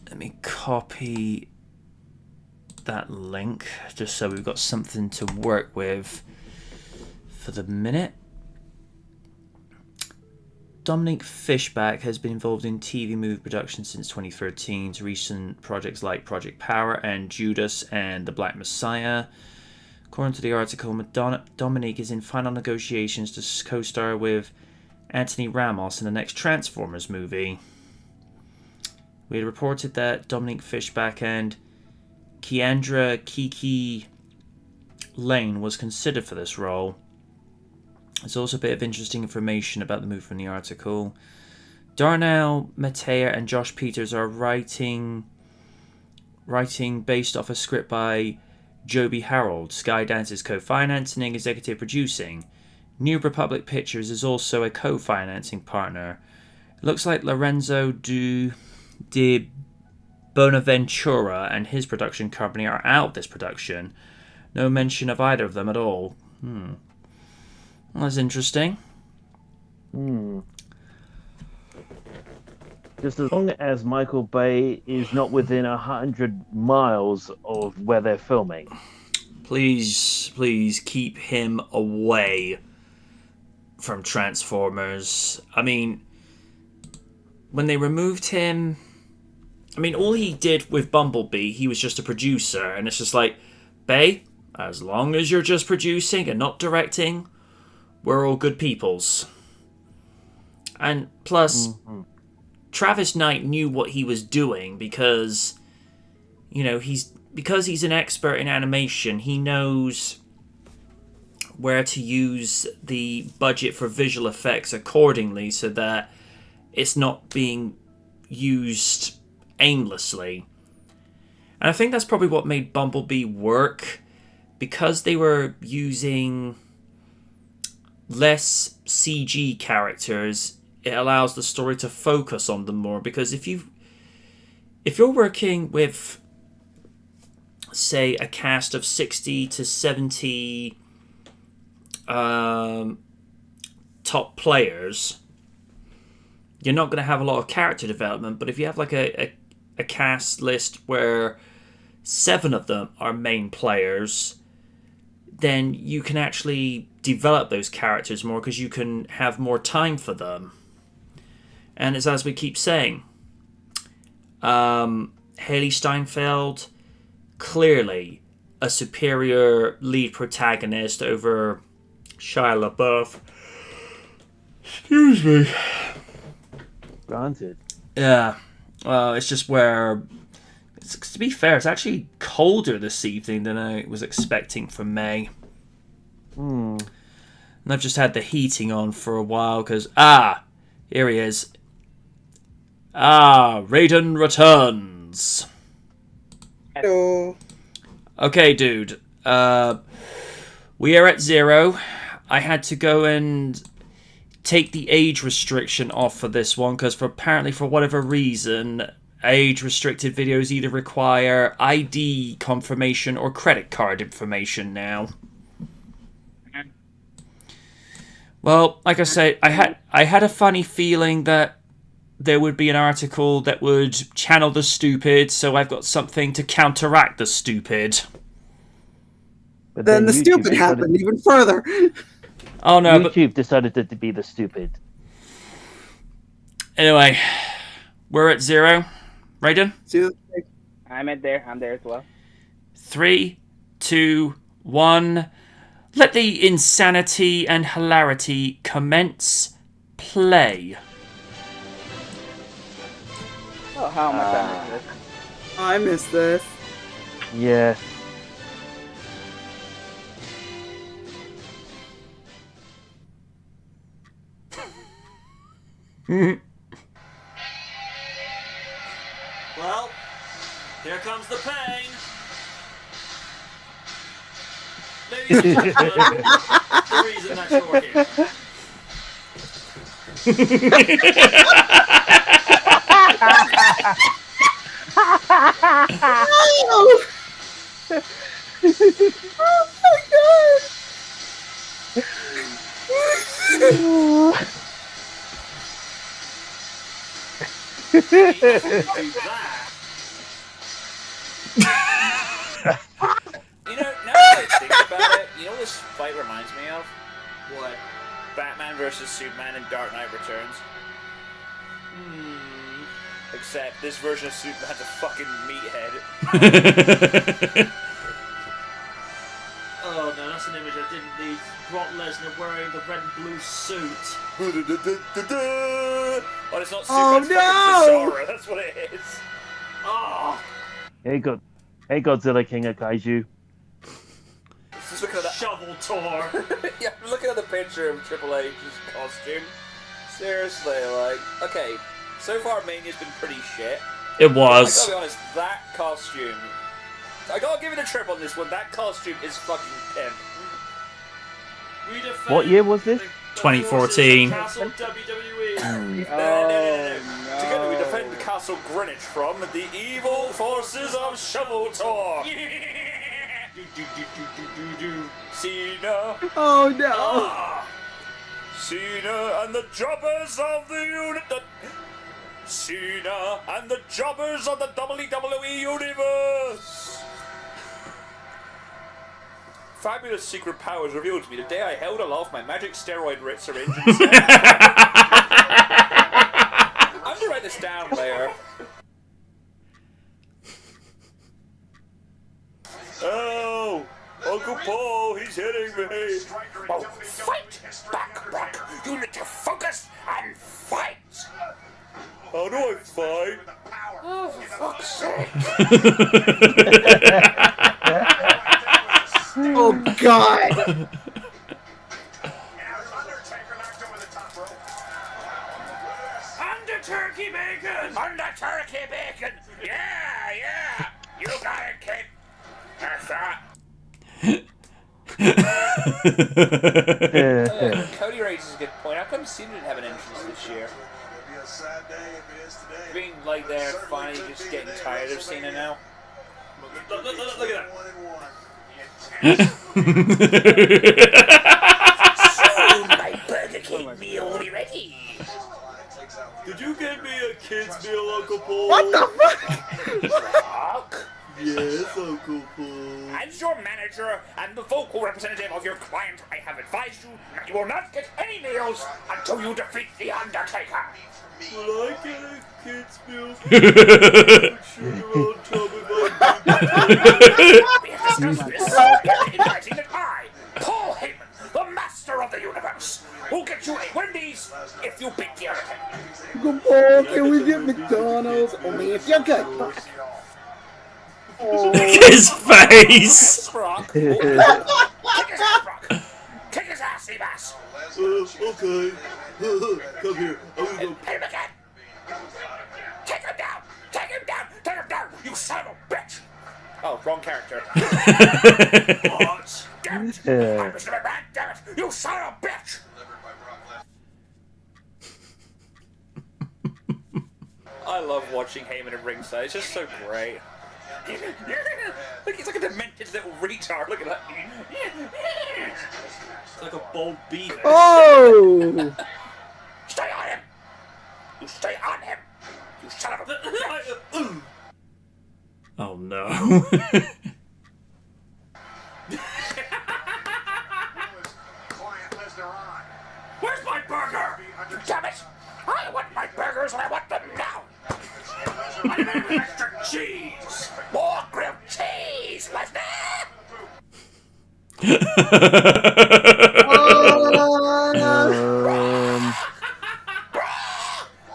Let me copy that link just so we've got something to work with. for the minute. Dominic Fishback has been involved in TV movie production since 2013 to recent projects like Project Power and Judas and The Black Messiah. According to the article, Dominic is in final negotiations to co-star with Anthony Ramos in the next Transformers movie. We had reported that Dominic Fishback and Keandra Kiki Lane was considered for this role. There's also a bit of interesting information about the movie from the article. Darnell Matea and Josh Peters are writing based off a script by Joby Harold. Skydance is co-financing and executive producing. New Republic Pictures is also a co-financing partner. It looks like Lorenzo de Bonaventura and his production company are out of this production. No mention of either of them at all. Well, that's interesting. Just as long as Michael Bay is not within 100 miles of where they're filming. Please keep him away from Transformers. I mean, when they removed him... I mean, all he did with Bumblebee, he was just a producer. And it's just like, Bay, as long as you're just producing and not directing... we're all good peoples. And plus, Travis Knight knew what he was doing because, he's an expert in animation, he knows where to use the budget for visual effects accordingly so that it's not being used aimlessly. And I think that's probably what made Bumblebee work, because they were using less CG characters. It allows the story to focus on them more, because if you're working with, say, a cast of 60 to 70 top players, you're not going to have a lot of character development. But if you have like a cast list where 7 of them are main players, then you can actually develop those characters more because you can have more time for them. And it's as we keep saying, Haley Steinfeld, clearly a superior lead protagonist over Shia LaBeouf. Excuse me. Granted. Yeah. Well, it's just where... to be fair, it's actually colder this evening than I was expecting for May. And I've just had the heating on for a while because... here he is. Raiden returns. Hello. Okay, dude. We are at 0. I had to go and take the age restriction off for this one because apparently for whatever reason, age-restricted videos either require ID confirmation or credit card information now. Well, like I say, I had a funny feeling that there would be an article that would channel the stupid, so I've got something to counteract the stupid. But Then the YouTube stupid happened even further. Oh no, YouTube decided to be the stupid. Anyway, we're at 0. Raiden? I'm there as well. 3, 2, 1. Let the insanity and hilarity commence. Play. Oh, how much I missed this. I missed this. Yes. Well, here comes the pain. Ladies and gentlemen, the reason that you're here. Oh my god! You know, now that I think about it, you know what this fight reminds me of? What? Batman versus Superman in Dark Knight Returns. Except this version of Superman's a fucking meathead. Oh no, that's an image I didn't need. Brock Lesnar wearing the red and blue suit. Oh, it's not Oh, Superman's fucking Bizarro, that's what it is. Oh! Hey, Godzilla King of Kaiju. Just looking at that. Shovel tour. Yeah, I'm looking at the picture of Triple H's costume. Seriously, like, okay, so far Mania's been pretty shit. It I was. gotta be honest, that costume. I gotta give it a trip on this one. That costume is fucking pimp. What year was this? 2014. No. Together we defend Castle Greenwich from the evil forces of Shovel Tour. Cena. Oh no! Cena and the jobbers of the unit. Cena and the jobbers of the WWE Universe. Fabulous secret powers revealed to me the day I held aloft my magic steroid syringe and said, I'm gonna write this down later. Oh, Uncle Paul, he's hitting me. Oh, fight! Back! You need to focus and fight! How do I fight? Oh, for fuck's sake. Oh God! Under turkey bacon! Under turkey bacon! Yeah! You got it, kid! That's that. Cody raises a good point. How come Cena didn't have an entrance this year? Being like they're finally just getting tired of Cena now. Look at that. Soon my Burger King meal will be ready. Did you get me a kid's meal, Uncle Paul? What the fuck? Rock? Yes, Uncle Paul. As your manager and the vocal representative of your client, I have advised you that you will not get any meals until you defeat The Undertaker. Will I get a kid's meal? We have discussed this in writing that I, Paul Heyman, the master of the universe, will get you a Wendy's if you beat The Undertaker. Uncle Paul, can we get McDonald's? Only if you're good. Fuck. Oh. His face! Brock. Kick his ass, Brock. Kick his ass, Seabass. Okay. Come here. I'm gonna go. Hit him again. Take him down. Take him down. Take him down. You son of a bitch. Oh, wrong character. What? Damn it. I Mr. McMahon. Damn it. You son of a bitch. I love watching Heyman at ringside. It's just so great. Look, he's like a demented little retard. Look at that. It's like a bold beaver. Oh! Stay on him. You stay on him. You son of a... Oh no. Where's my burger? Damn it! I want my burgers and I want them now! I need extra cheese! More grilled cheese, Lesnar!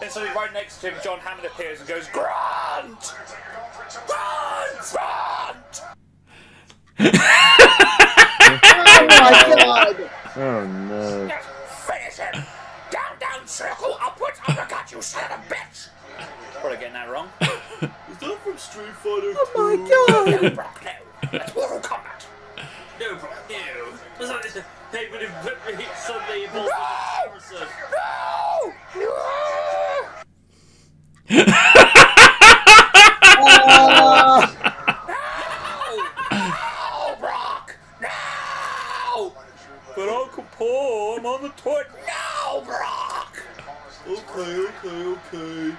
And so right next to him, John Hammond appears and goes, Grant! Grant! Grant! Oh my God! Oh no. Yes, finish him! Down, circle, upwards, uppercut, you son of a bitch! Probably getting that wrong. Is that from Street Fighter 2? Oh my God! No, Brock, no. That's Mortal Kombat. No, bro, no. That's not this. Hey, but he suddenly evolved into a person. No, Brock! No! But Uncle Paul, I'm on the toilet. No, Brock! Okay.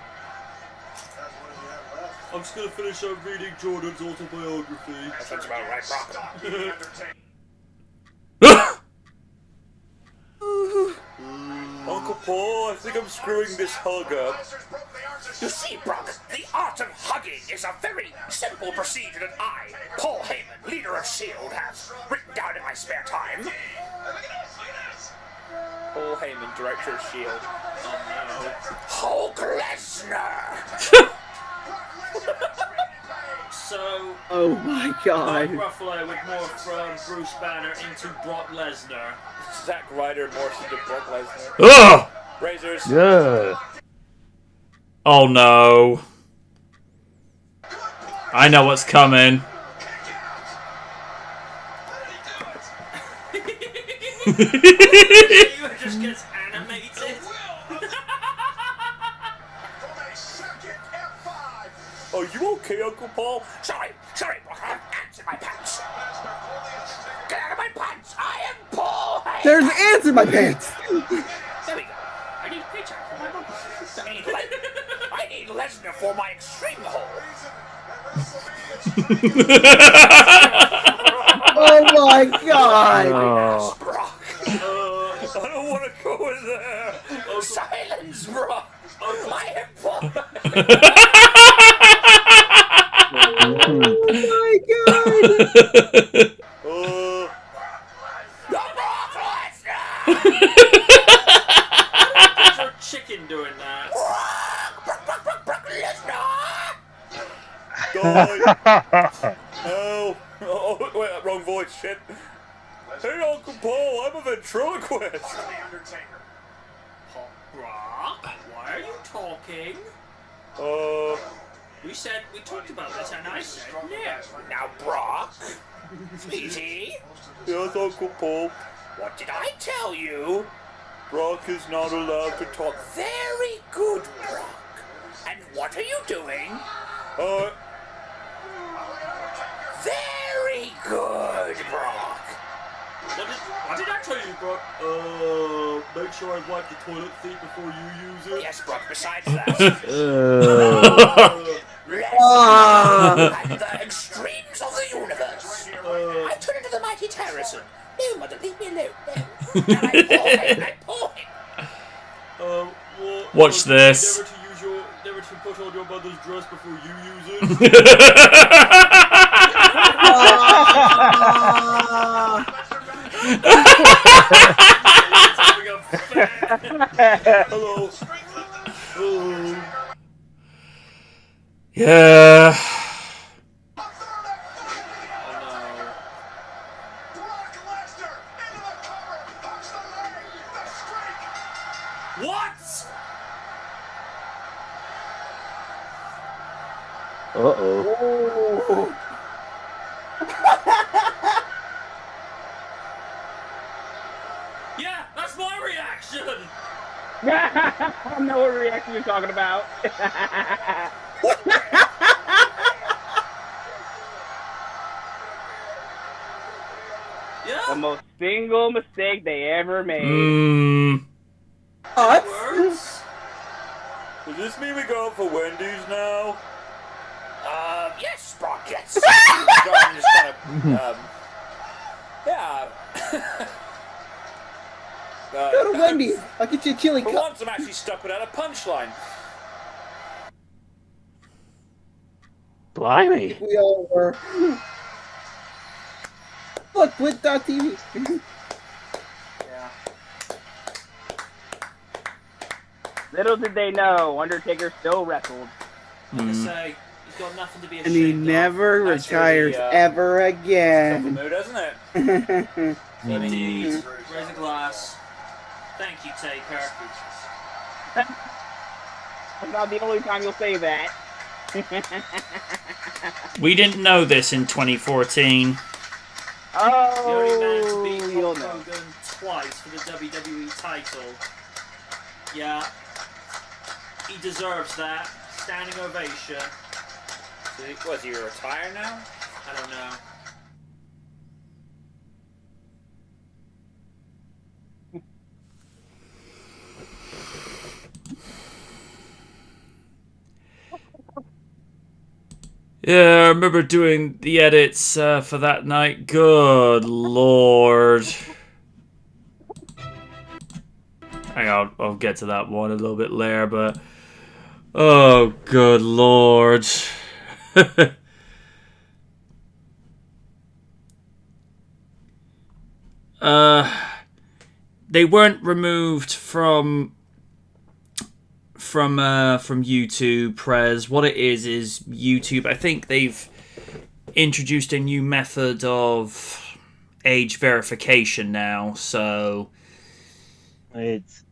I'm just gonna finish up reading Jordan's autobiography. That sounds about right, Brock. Uncle Paul, I think I'm screwing this hug up. You see, Brock, the art of hugging is a very simple procedure that I, Paul Heyman, leader of S.H.I.E.L.D., have written down in my spare time. Paul Heyman, director of S.H.I.E.L.D. Hulk Lesnar! So, Oh my god. Ruffalo would morph from Bruce Banner into Brock Lesnar. Zack Ryder morphs into Brock Lesnar. Ugh! Razors. Yeah. Oh no. I know what's coming. It just gets animated. Oh, you okay, Uncle Paul? Sorry, Brock, I have ants in my pants. Get out of my pants! I am Paul Heyman! There's ants in my pants. There we go. I need a paycheck for my book. I need Lesnar for my extreme hole. Oh my god. Oh. Brock. I don't want to go in there. Oh, silence, Brock. I am Paul. Oh my god. The Brock Lesnar! Picture a chicken doing that. Brock Lesnar! God. No. Oh, wait, wrong voice, shit. Hey, Uncle Paul, I'm a ventriloquist. Brock, why are you talking? We talked about this and I said no. Now, Brock, sweetie, Yes, Uncle Paul. what did I tell you? Brock is not allowed to talk. Very good, Brock. And what are you doing? Very good, Brock. What did I tell you, Brock? Make sure I wipe the toilet seat before you use it. Yes, Brock, besides that, and the extremes of the universe. I turn into the mighty Terrorison. No, mother, leave me alone. No. And I pour him. Watch this. Never to put on your mother's dress before you use it. Hello. Yeah. What? Uh-oh. Yeah, that's my reaction. I know what reaction you're talking about. Yeah. The most single mistake they ever made. What? Words? Does this mean we go out for Wendy's now? Yes, Brock, yes. So I'm just kind of, yeah. Go to Wendy's. I'll get you a chili For cup. once, I'm actually stuck without a punchline. Blimey. We all were. Look, Blitz.tv. Yeah. Little did they know, Undertaker still wrestled. Like I say, he's got nothing to be And ashamed he of. never That's retires really, ever Tough again. mood, doesn't it? Indeed. Raise a glass. Thank you, Taker. That's not the only time you'll say that. We didn't know this in 2014. The only man to Oh, beat you'll Hulk know. Hogan twice for the WWE title. Yeah. He deserves that. Standing ovation. Was he retired now? I don't know. Yeah, I remember doing the edits for that night. Good lord. hang on, I'll get to that one a little bit later, but oh, good lord. They weren't removed from YouTube, Prez. What it is YouTube. I think they've introduced a new method of age verification now, so it's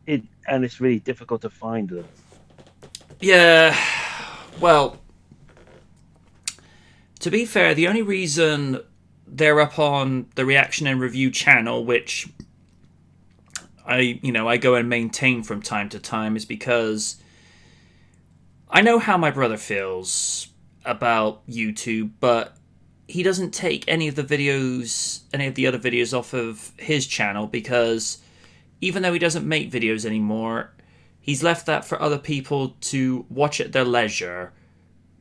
really difficult to find them. Yeah, well, to be fair, the only reason they're up on the reaction and review channel, which I go and maintain from time to time, is because I know how my brother feels about YouTube, but he doesn't take any of the other videos off of his channel, because even though he doesn't make videos anymore, he's left that for other people to watch at their leisure,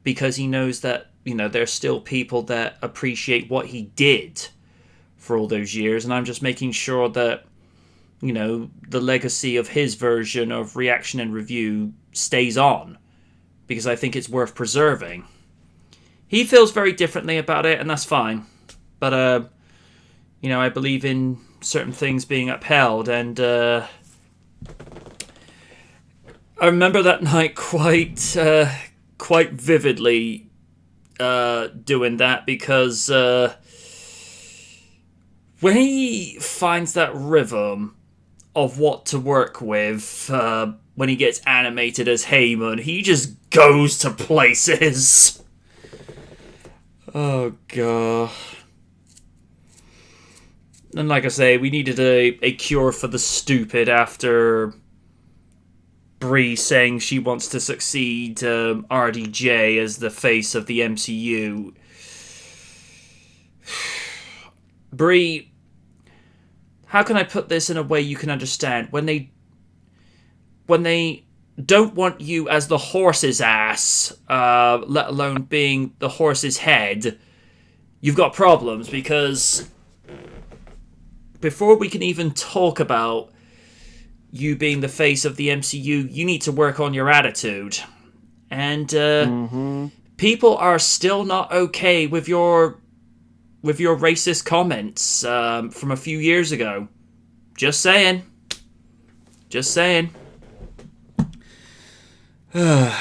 because he knows that, there's still people that appreciate what he did for all those years, and I'm just making sure that, the legacy of his version of reaction and review stays on, because I think it's worth preserving. He feels very differently about it, and that's fine. But, I believe in certain things being upheld, and I remember that night quite vividly doing that, because when he finds that rhythm of what to work with, when he gets animated as Heyman, he just goes to places. Oh, God. And like I say, we needed a cure for the stupid after Brie saying she wants to succeed RDJ as the face of the MCU. Brie, how can I put this in a way you can understand? When they don't want you as the horse's ass, let alone being the horse's head, you've got problems, because before we can even talk about you being the face of the MCU, you need to work on your attitude. And people are still not okay with your racist comments from a few years ago. Just saying. That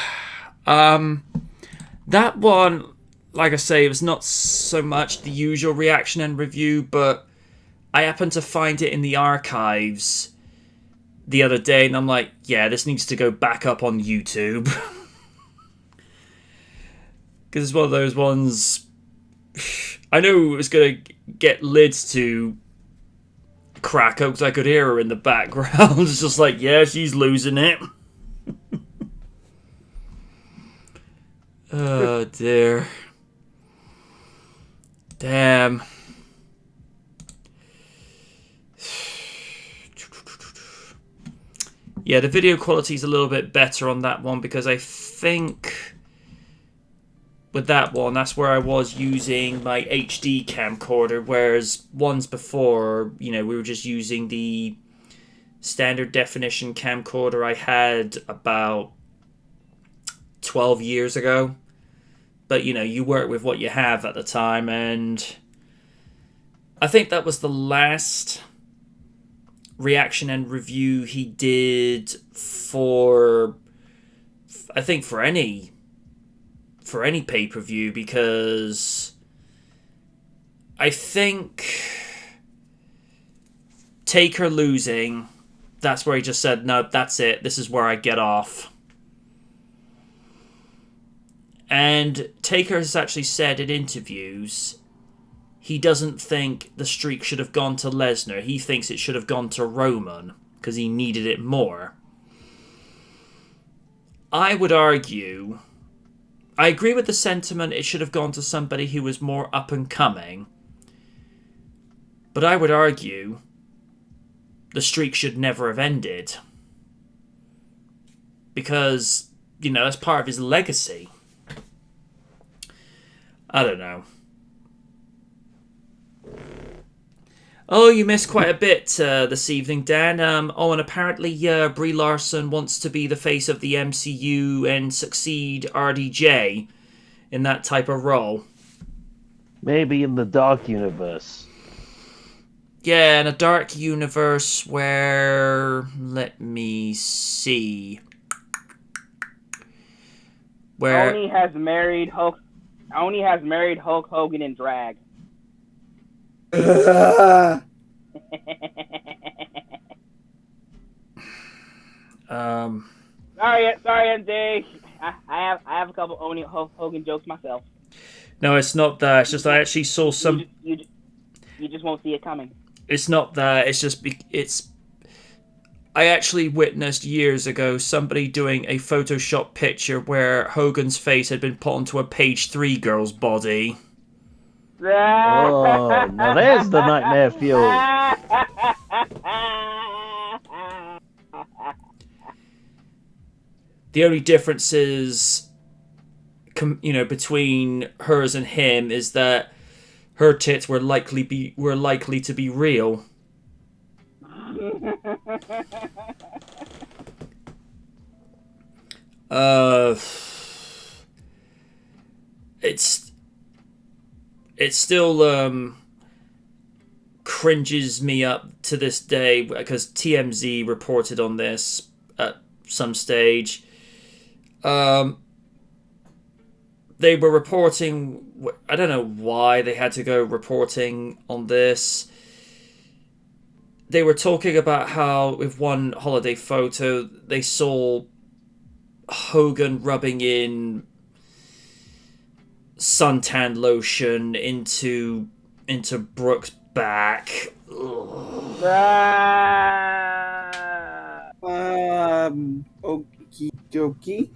one, like I say, was not so much the usual reaction and review, but I happened to find it in the archives the other day, and I'm like, yeah, this needs to go back up on YouTube. Because it's one of those ones, I knew it was going to get lids to crack up, because I could hear her in the background. It's just like, yeah, she's losing it. Oh, dear. Damn. Yeah, the video quality is a little bit better on that one, because I think with that one, that's where I was using my HD camcorder, whereas ones before, we were just using the standard definition camcorder I had about 12 years ago. But, you work with what you have at the time, and I think that was the last reaction and review he did for any pay-per-view, because I think Taker losing, that's where he just said, no, that's it, this is where I get off. And Taker has actually said in interviews he doesn't think the streak should have gone to Lesnar. He thinks it should have gone to Roman, because he needed it more. I would argue, I agree with the sentiment, it should have gone to somebody who was more up and coming. But I would argue the streak should never have ended. Because, that's part of his legacy. I don't know. Oh, you missed quite a bit this evening, Dan. And apparently Brie Larson wants to be the face of the MCU and succeed RDJ in that type of role. Maybe in the Dark Universe. Yeah, in a dark universe where... Let me see. Where... Oni has married Hulk Hogan in drag. um... Sorry, MJ. I have a couple Oni Hogan jokes myself. No, it's not that. It's just I actually saw some... You just won't see it coming. It's not that. It's just... It's... I actually witnessed years ago somebody doing a Photoshop picture where Hogan's face had been put onto a page 3 girl's body. Oh, now there's the nightmare fuel. The only difference is, between hers and him is that her tits were likely to be real. It still cringes me up to this day because TMZ reported on this at some stage. They were reporting... I don't know why they had to go reporting on this. They were talking about how with one holiday photo they saw Hogan rubbing in suntan lotion into Brooke's back. Okie dokie.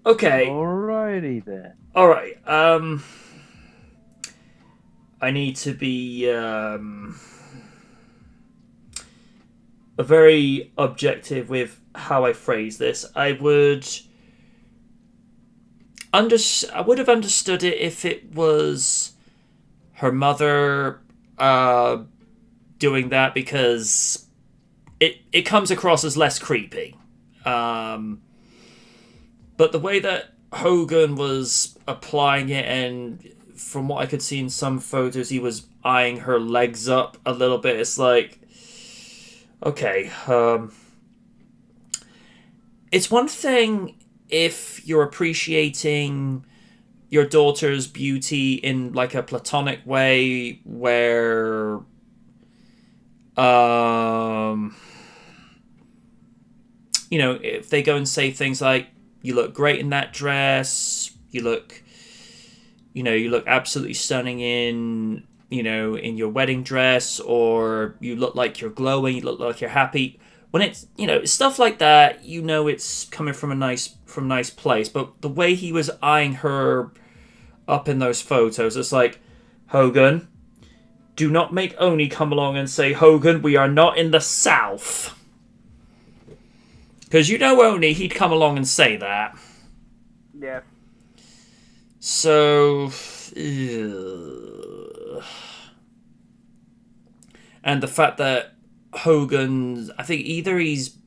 Okay. Alrighty then. All right. I need to be very objective with how I phrase this. I would have understood it if it was her mother doing that, because it comes across as less creepy. But the way that Hogan was applying it, and from what I could see in some photos, he was eyeing her legs up a little bit. It's like, okay, it's one thing if you're appreciating your daughter's beauty in like a platonic way where if they go and say things like, you look great in that dress, you look absolutely stunning in your wedding dress, or you look like you're glowing, you look like you're happy. When it's, stuff like that, it's coming from a nice place. But the way he was eyeing her up in those photos, it's like, Hogan, do not make Oni come along and say, Hogan, we are not in the South. Because Oni, he'd come along and say that. Yeah. So... And the fact that Hogan, I think he's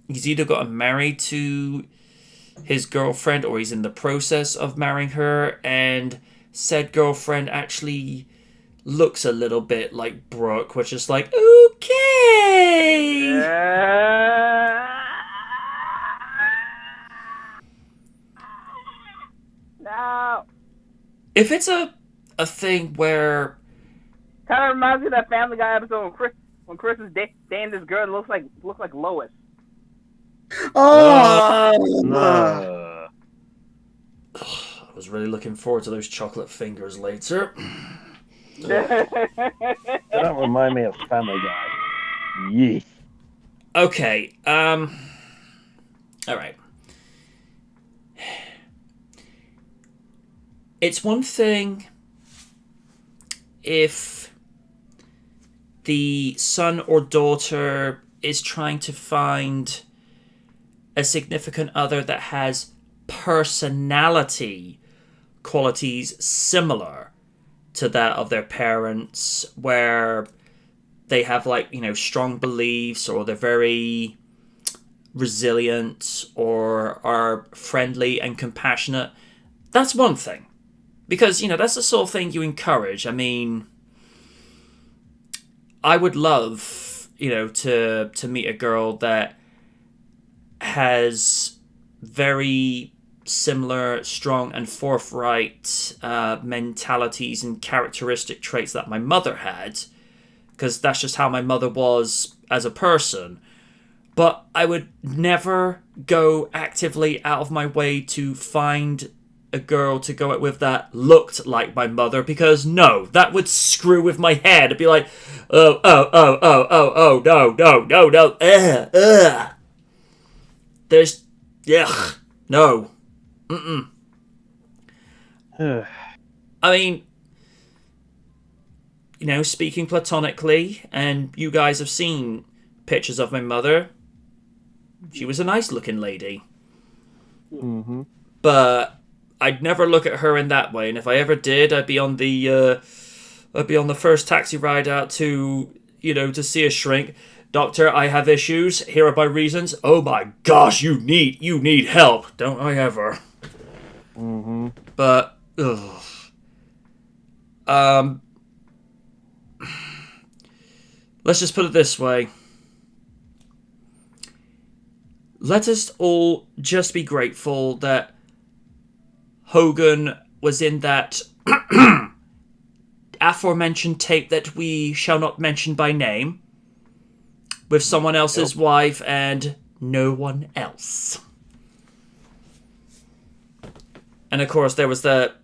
either gotten married to his girlfriend or he's in the process of marrying her, and said girlfriend actually looks a little bit like Brooke, which is like, okay. No. If it's a thing where kind of reminds me of that Family Guy episode when Chris is dating this girl that looks like Lois. Oh no. I was really looking forward to those chocolate fingers later. They don't remind me of Family Guy. Yeesh. Okay, all right. It's one thing if the son or daughter is trying to find a significant other that has personality qualities similar to that of their parents, where they have, like, you know, strong beliefs, or they're very resilient, or are friendly and compassionate, that's one thing. Because, you know, that's the sort of thing you encourage. I mean, I would love, you know, to meet a girl that has very similar, strong, and forthright mentalities and characteristic traits that my mother had, because that's just how my mother was as a person. But I would never go actively out of my way to find a girl to go out with that looked like my mother, because no, that would screw with my head. It'd be like, no, there's, yeah, no, I mean, you know, speaking platonically, and you guys have seen pictures of my mother. She was a nice looking lady. Mm-hmm. But I'd never look at her in that way, and if I ever did, I'd be on the first taxi ride out to, you know, to see a shrink. Doctor, I have issues. Here are my reasons. Oh my gosh, you need help. Don't I ever? Mm-hmm. But ugh. Let's just put it this way. Let us all just be grateful that Hogan was in that aforementioned tape that we shall not mention by name, with someone else's wife and no one else. And of course there was that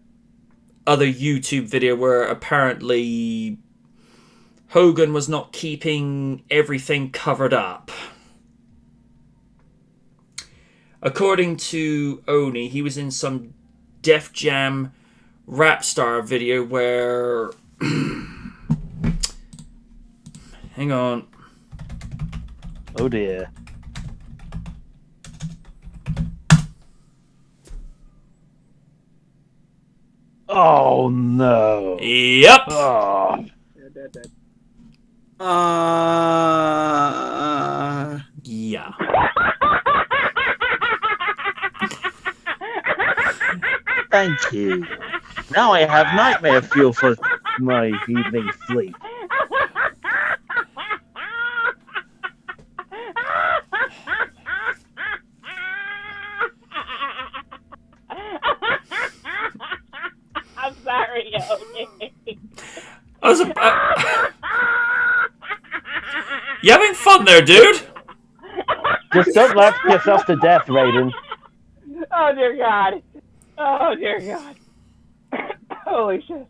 other YouTube video where apparently Hogan was not keeping everything covered up. According to Oni, he was in some Def Jam rap star video where... Hang on. Oh dear. Oh no. Yep. Oh. Yeah. Thank you. Now I have nightmare fuel for my evening sleep. I'm sorry, okay. I was You having fun there, dude? Just don't laugh yourself to death, Raiden. Oh dear God. Oh dear God. Holy shit.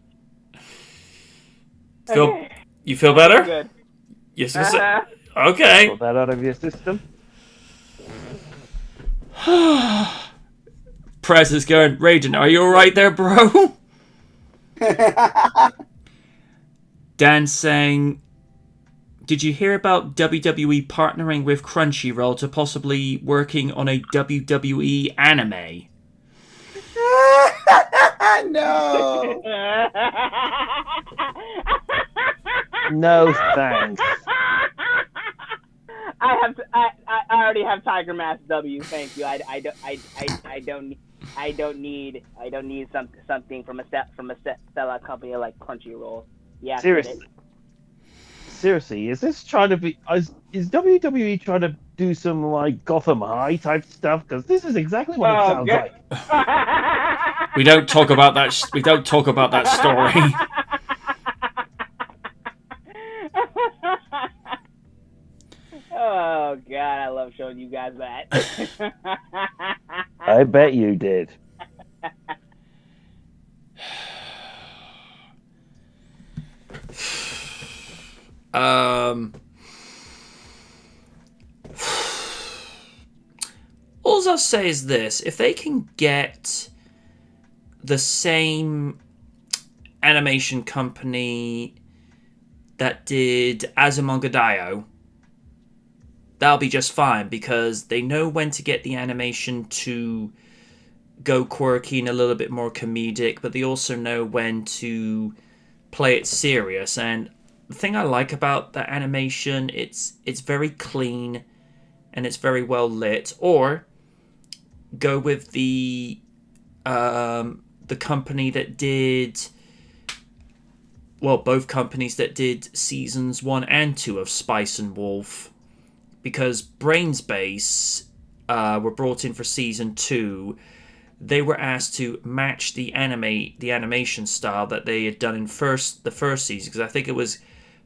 You feel better? Good. Yes. Okay. Put that out of your system. Prez is going, Raiden, are you alright there, bro? Dan's saying, did you hear about WWE partnering with Crunchyroll to possibly working on a WWE anime? No. No thanks. I already have Tiger Mask W. Thank you. I don't need something from a sellout company like Crunchyroll. Yeah. Seriously, is this trying to be? Is WWE trying to do some like Gotham High type stuff? Because this is exactly what it sounds like. We don't talk about that. We don't talk about that story. Oh God, I love showing you guys that. I bet you did. All I'll say is this: if they can get the same animation company that did Azumanga Daioh, that'll be just fine, because they know when to get the animation to go quirky and a little bit more comedic, but they also know when to play it serious. And the thing I like about the animation, it's very clean and it's very well lit. Or go with the company that did, well, both companies that did seasons 1 and 2 of Spice and Wolf, because Brainsbase were brought in for season 2. They were asked to match the animation style that they had done in the first season, because I think it was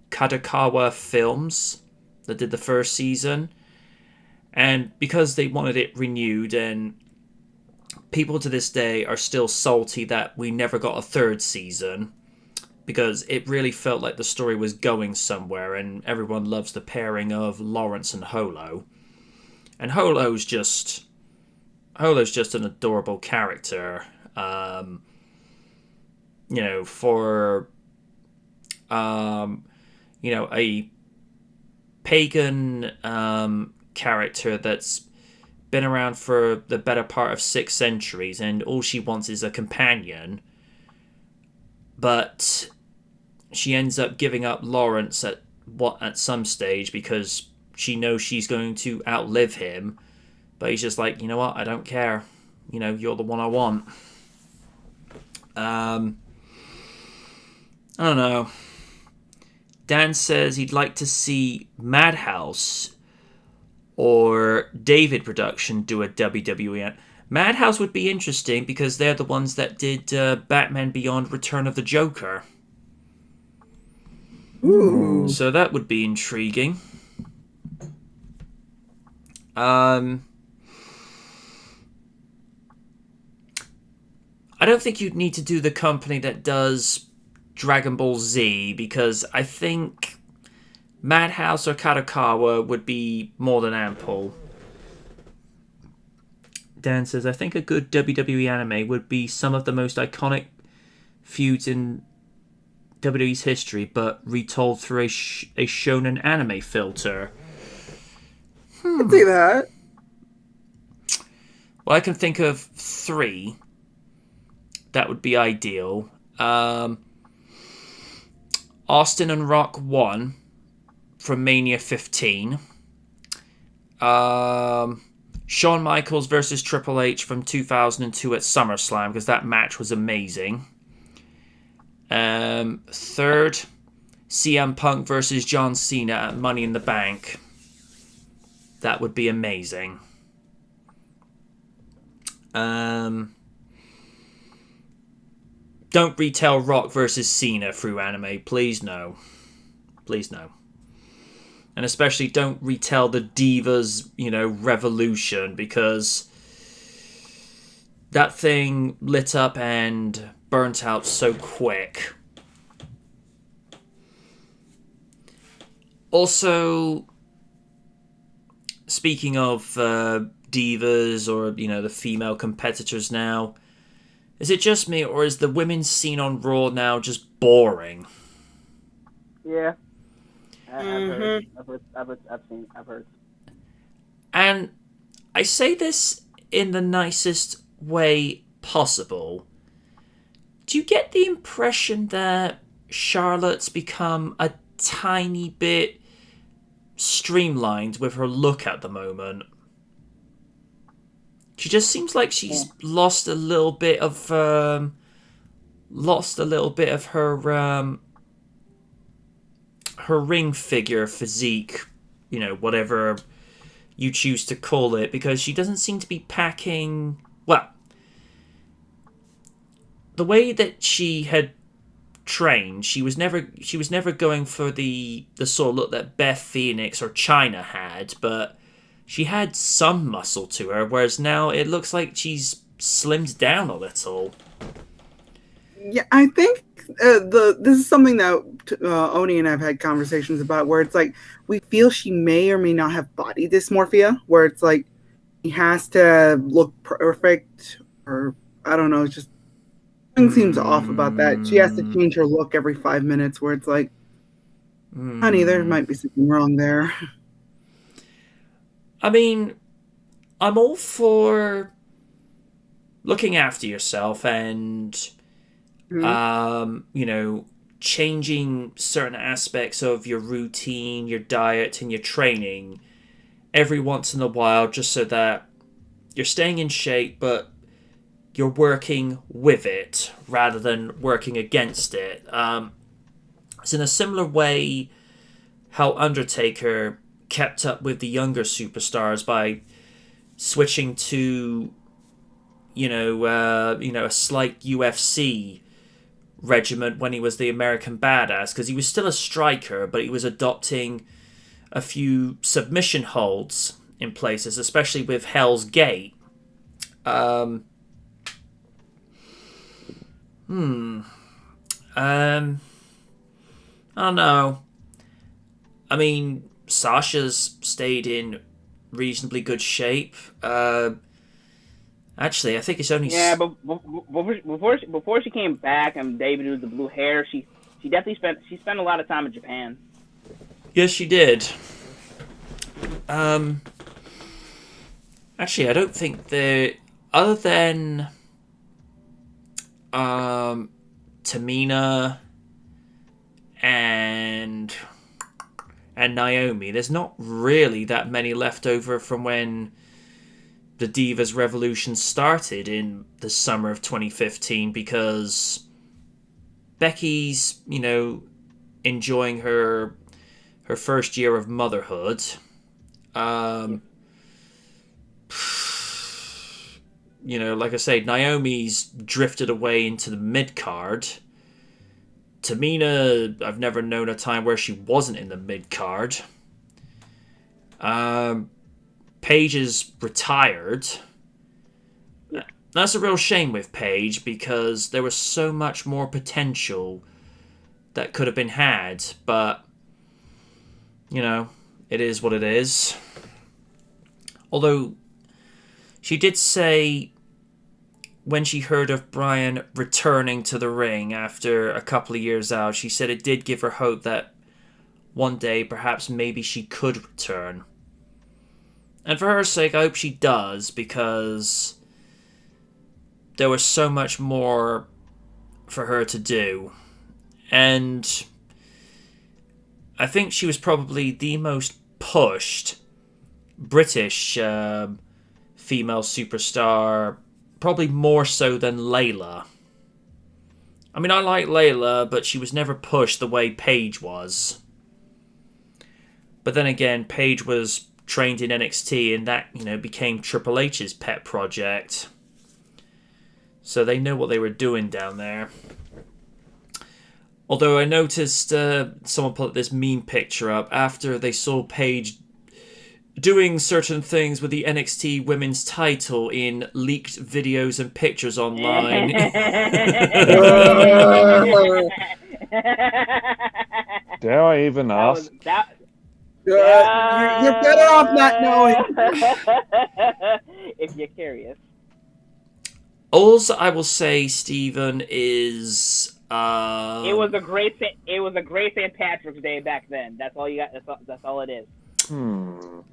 Kadokawa Films that did the first season, and because they wanted it renewed, and people to this day are still salty that we never got a third season, because it really felt like the story was going somewhere, and everyone loves the pairing of Lawrence and Holo. And Holo's just an adorable character. For a pagan character that's been around for the better part of 6 centuries, and all she wants is a companion. But she ends up giving up Lawrence at some stage because she knows she's going to outlive him. But he's just like, you know what? I don't care. You're the one I want. I don't know. Dan says he'd like to see Madhouse or David Production do a WWE. Madhouse would be interesting because they're the ones that did Batman Beyond Return of the Joker. Ooh. So that would be intriguing. I don't think you'd need to do the company that does Dragon Ball Z, because I think Madhouse or Kadokawa would be more than ample. Dan says, I think a good WWE anime would be some of the most iconic feuds in WWE's history, but retold through a shonen anime filter. I'd see that. Well, I can think of 3 that would be ideal. Austin and Rock 1 from Mania 15. Shawn Michaels versus Triple H from 2002 at SummerSlam, because that match was amazing. 3rd, CM Punk versus John Cena at Money in the Bank. That would be amazing. Don't retell Rock versus Cena through anime. Please no. Please no. And especially don't retell the Divas, Revolution, because that thing lit up and burnt out so quick. Also, speaking of divas or, the female competitors now, is it just me, or is the women's scene on Raw now just boring? Yeah. I've heard. And I say this in the nicest way possible. Do you get the impression that Charlotte's become a tiny bit streamlined with her look at the moment? She just seems like she's lost a little bit of her her ring figure physique, whatever you choose to call it, because she doesn't seem to be packing. Well, the way that she had trained, she was never going for the sort of look that Beth Phoenix or Chyna had, but she had some muscle to her, whereas now it looks like she's slimmed down a little. Yeah, I think this is something that Oni and I've had conversations about, where it's like we feel she may or may not have body dysmorphia, where it's like she has to look perfect, or I don't know, it's just something seems off about that. She has to change her look every 5 minutes, where it's like, honey, there might be something wrong there. I mean, I'm all for looking after yourself and, changing certain aspects of your routine, your diet, and your training every once in a while, just so that you're staying in shape, but you're working with it rather than working against it. It's in a similar way how Undertaker kept up with the younger superstars by switching to, a slight UFC regiment when he was the American Badass, because he was still a striker, but he was adopting a few submission holds in places, especially with Hell's Gate. I don't know. I mean, Sasha's stayed in reasonably good shape. Actually, I think it's only... Yeah, but before she came back and debuted with the blue hair, she definitely spent a lot of time in Japan. Yes, she did. Actually, I don't think other than Tamina and Naomi, there's not really that many left over from when the Divas Revolution started in the summer of 2015, because Becky's, enjoying her first year of motherhood. Like I say, Naomi's drifted away into the mid-card. Tamina, I've never known a time where she wasn't in the mid-card. Paige is retired. That's a real shame with Paige, because there was so much more potential that could have been had, but it is what it is. Although she did say when she heard of Bryan returning to the ring after a couple of years out, she said it did give her hope that one day perhaps maybe she could return. And for her sake, I hope she does, because there was so much more for her to do. And I think she was probably the most pushed British female superstar, probably more so than Layla. I mean, I like Layla, but she was never pushed the way Paige was. But then again, Paige was trained in NXT, and that, became Triple H's pet project. So they know what they were doing down there. Although I noticed someone put this meme picture up after they saw Paige doing certain things with the NXT women's title in leaked videos and pictures online. Dare I even ask? You're better off not knowing. If you're curious. All I will say, Stephen, is it was a great St. Patrick's Day back then. That's all you got. That's all it is. Oh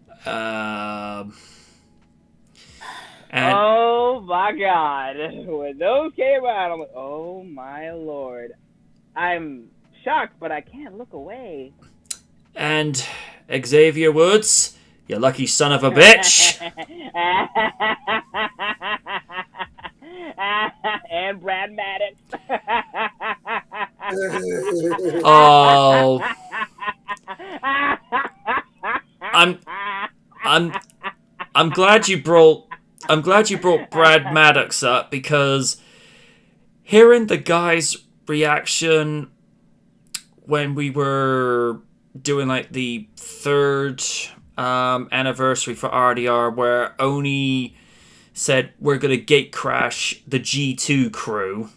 my God! When those came out, I'm like, oh my Lord! I'm shocked, but I can't look away. And Xavier Woods, you lucky son of a bitch. And Brad Maddox. Oh. I'm glad you brought Brad Maddox up, because hearing the guy's reaction when we were doing like the third anniversary for RDR, where Oni said we're gonna gate crash the G2 crew.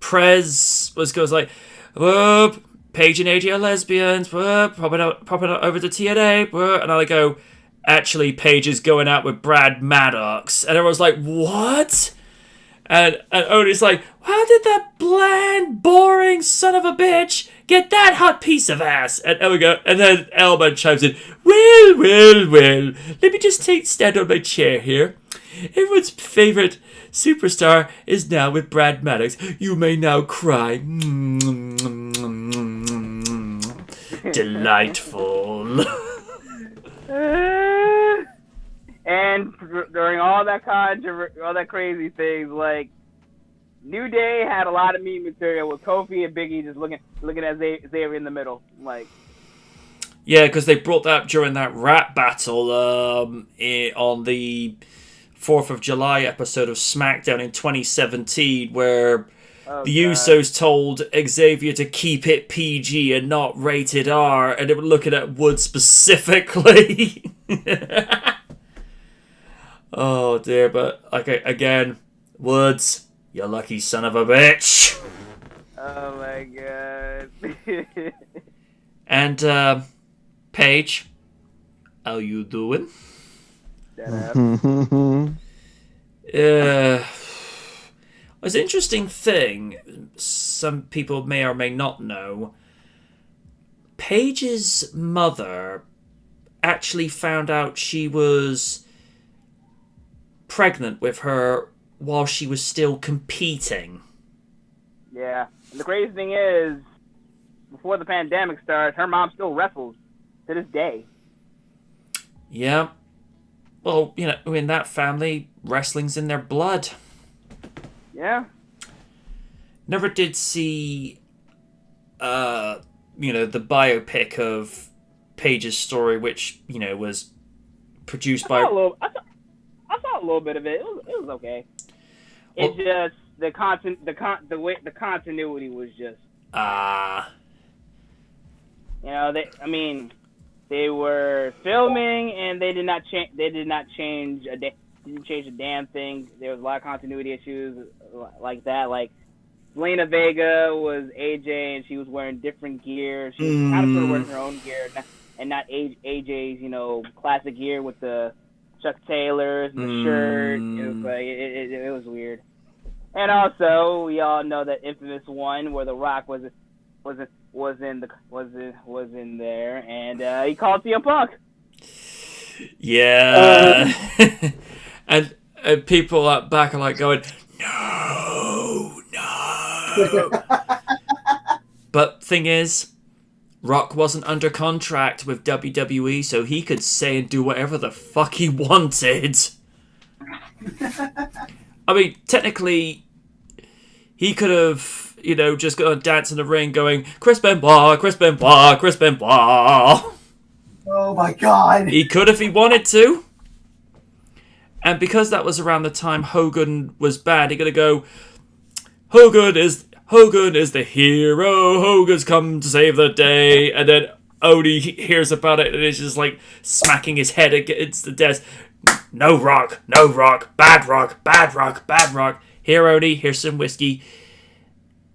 Prez goes like, whoop, Paige and AJ are lesbians, whoop, popping out over to TNA, whoop, and I go, actually, Paige is going out with Brad Maddox, and everyone's like, what? And Oni's like, how did that bland, boring son of a bitch get that hot piece of ass? And there we go. And then Elman chimes in, well, let me just stand on my chair here. Everyone's favorite superstar is now with Brad Maddox. You may now cry. Delightful. And during all that all that crazy things, like New Day had a lot of meme material with Kofi and Biggie just looking at Xavier in the middle, like. Yeah, because they brought that up during that rap battle on the 4th of July episode of SmackDown in 2017, where the Usos told Xavier to keep it PG and not rated R, and they were looking at Wood specifically. Oh dear, but okay, again, Woods, you lucky son of a bitch. Oh my god. And Paige, how you doing? Mm-hmm. It's an interesting thing. Some people may or may not know. Paige's mother actually found out she was pregnant with her while she was still competing. Yeah. And the crazy thing is, before the pandemic started, her mom still wrestles to this day. Yeah. Well, you know, in that family, wrestling's in their blood. Yeah. Never did see, the biopic of Paige's story, which, was produced by... I saw a little bit of it. It was okay. It's just the continuity was just. They were filming and they did not change. They didn't change a damn thing. There was a lot of continuity issues like that. Like Selena Vega was AJ and she was wearing different gear. She was kind of sort of wearing her own gear and not AJ's classic gear with the Chuck Taylors and the shirt. It was like it was weird. And also, we all know that infamous one where The Rock was in there, and he called CM Punk. Yeah, and people up back are like going, no. But thing is, Rock wasn't under contract with WWE, so he could say and do whatever the fuck he wanted. I mean, technically, he could have, just gone and dance in the ring going, Chris Benoit, Chris Benoit, Chris Benoit. Oh my god. He could if he wanted to. And because that was around the time Hogan was bad, he got to go, Hogan is the hero. Hogan's come to save the day. And then Odie hears about it and is just like smacking his head against the desk. No Rock, bad Rock, bad Rock, bad Rock. Here, Odie, here's some whiskey.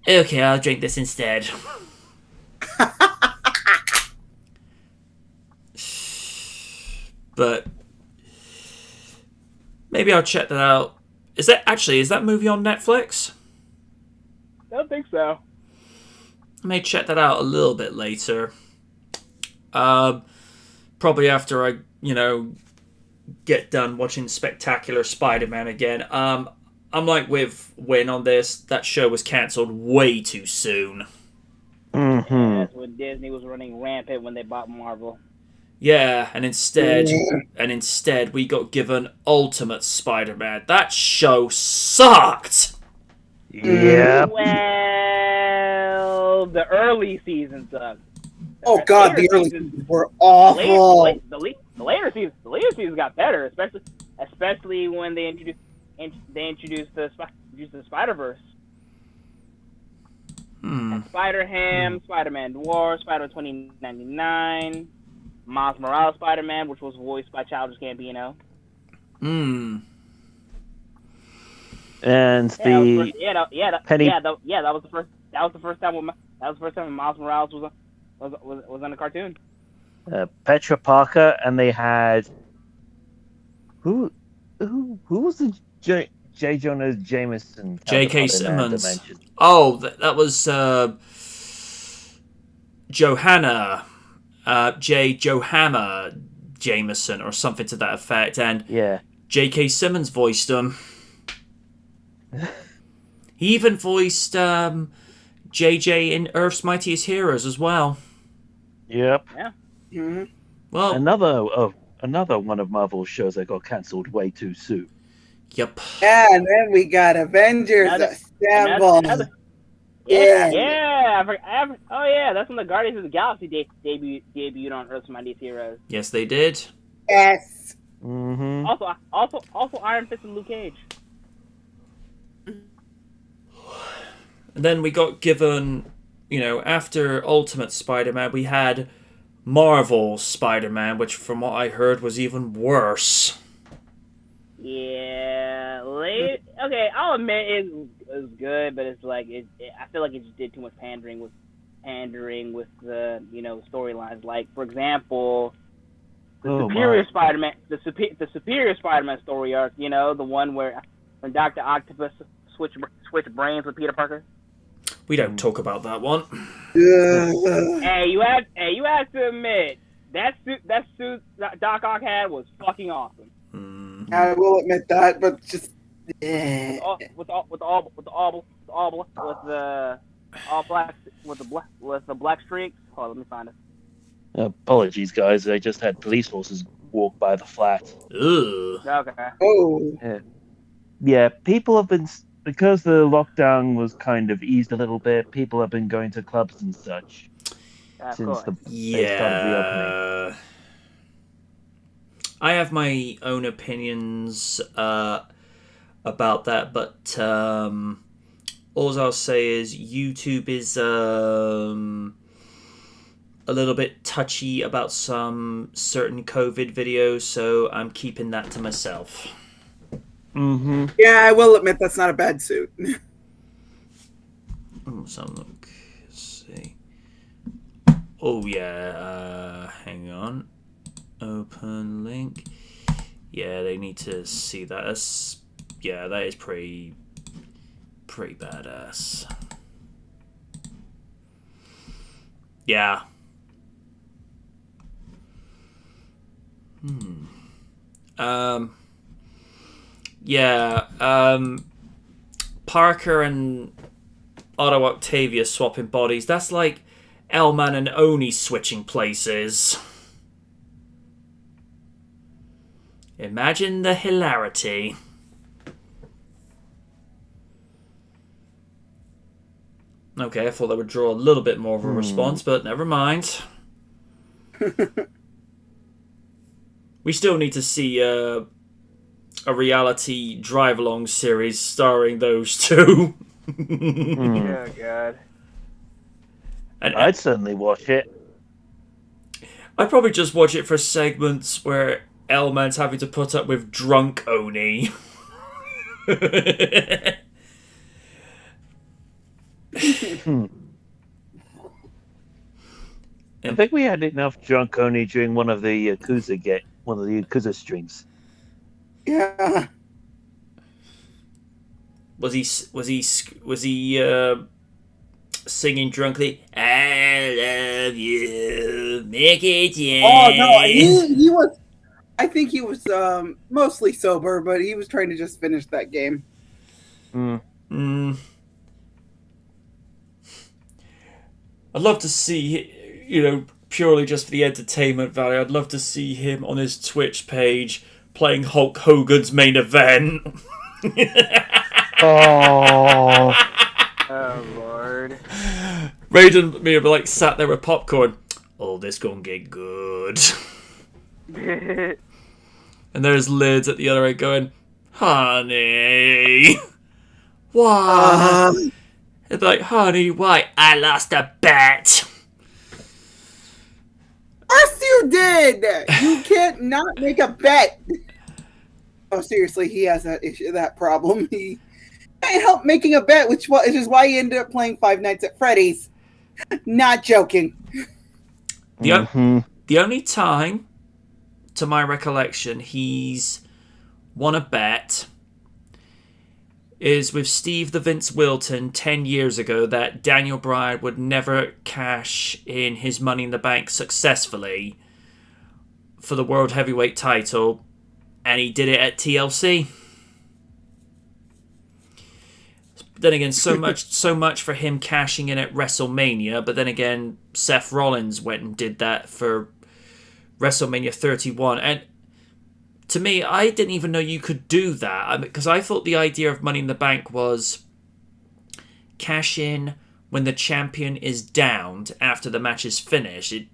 Okay, I'll drink this instead. But maybe I'll check that out. Is that movie on Netflix? I don't think so. I may check that out a little bit later. Probably after I, get done watching Spectacular Spider-Man again. I'm like with Win on this. That show was cancelled way too soon. Mm-hmm. Yeah, that's when Disney was running rampant when they bought Marvel. Yeah, and instead we got given Ultimate Spider-Man. That show sucked. Yeah. Well, the early seasons sucked. Oh god, the early seasons were awful. The later seasons got better, especially when they introduced the Spider-Verse. Spider-Ham, Spider-Man Noir, Spider-Man 2099, Miles Morales Spider-Man, which was voiced by Childish Gambino. And that was the first time when Miles Morales was on the cartoon. Petra Parker, and they had who was the J. Jonah Jameson? J.K. Simmons. Oh, that was Johanna Jameson or something to that effect, and yeah, J.K. Simmons voiced him. He even voiced JJ in Earth's Mightiest Heroes as well. Yep. Yeah. Mhm. Well, Another one of Marvel's shows that got cancelled way too soon. yep. And then we got Avengers Assemble. Yeah. Oh yeah, that's when the Guardians of the Galaxy debuted on Earth's Mightiest Heroes. Yes, they did. Yes. Mm-hmm. Also Iron Fist and Luke Cage. And then we got given, after Ultimate Spider-Man, we had Marvel Spider-Man, which from what I heard was even worse. Yeah, okay, I'll admit it was good, but it's like I feel like it just did too much pandering with the storylines. Like, for example, the Superior Spider-Man, the Superior Spider-Man story arc. The one when Dr. Octopus switched brains with Peter Parker. We don't talk about that one. Hey, you have to admit that suit Doc Ock had was fucking awesome. I will admit that, but just with the black streaks. Hold on, let me find it. Apologies, guys. I just had police forces walk by the flat. Ugh. Okay. oh, Yeah, people have been, because the lockdown was kind of eased a little bit, people have been going to clubs and such since they started reopening. I have my own opinions about that, but all I'll say is YouTube is a little bit touchy about some certain COVID videos, so I'm keeping that to myself. Mm-hmm. yeah, I will admit that's not a bad suit. So look, let's see. Oh yeah, hang on. Open link. Yeah, they need to see that. That is pretty badass. Yeah. Parker and Otto Octavia swapping bodies. That's like Elman and Oni switching places. Imagine the hilarity. Okay, I thought that would draw a little bit more of a response, but never mind. We still need to see a reality drive-along series starring those two. Oh, God. And I'd certainly watch it. I'd probably just watch it for segments where Elman's having to put up with drunk Oni. I think we had enough drunk only during one of the Yakuza streams. Yeah. Was he singing drunkly? I love you, make it yeah. Oh no, he was. I think he was mostly sober, but he was trying to just finish that game. I'd love to see, purely just for the entertainment value, I'd love to see him on his Twitch page playing Hulk Hogan's main event. Oh. Oh, Lord. Raiden and me are like sat there with popcorn. Oh, this gonna get good. And there's Lids at the other end going, honey, why? They'd be like, honey, why? I lost a bet. Yes, you did. You can't not make a bet. Oh, seriously, he has that issue, that problem. He can't help making a bet, which is why he ended up playing Five Nights at Freddy's. Not joking. The only time, to my recollection, he's won a bet is with Steve the Vince Wilton 10 years ago that Daniel Bryan would never cash in his Money in the Bank successfully for the World Heavyweight title. and he did it at TLC. Then again, so much for him cashing in at WrestleMania. But then again, Seth Rollins went and did that for WrestleMania 31, and to me, I didn't even know you could do that, because I thought the idea of Money in the Bank was cash in when the champion is downed after the match is finished. It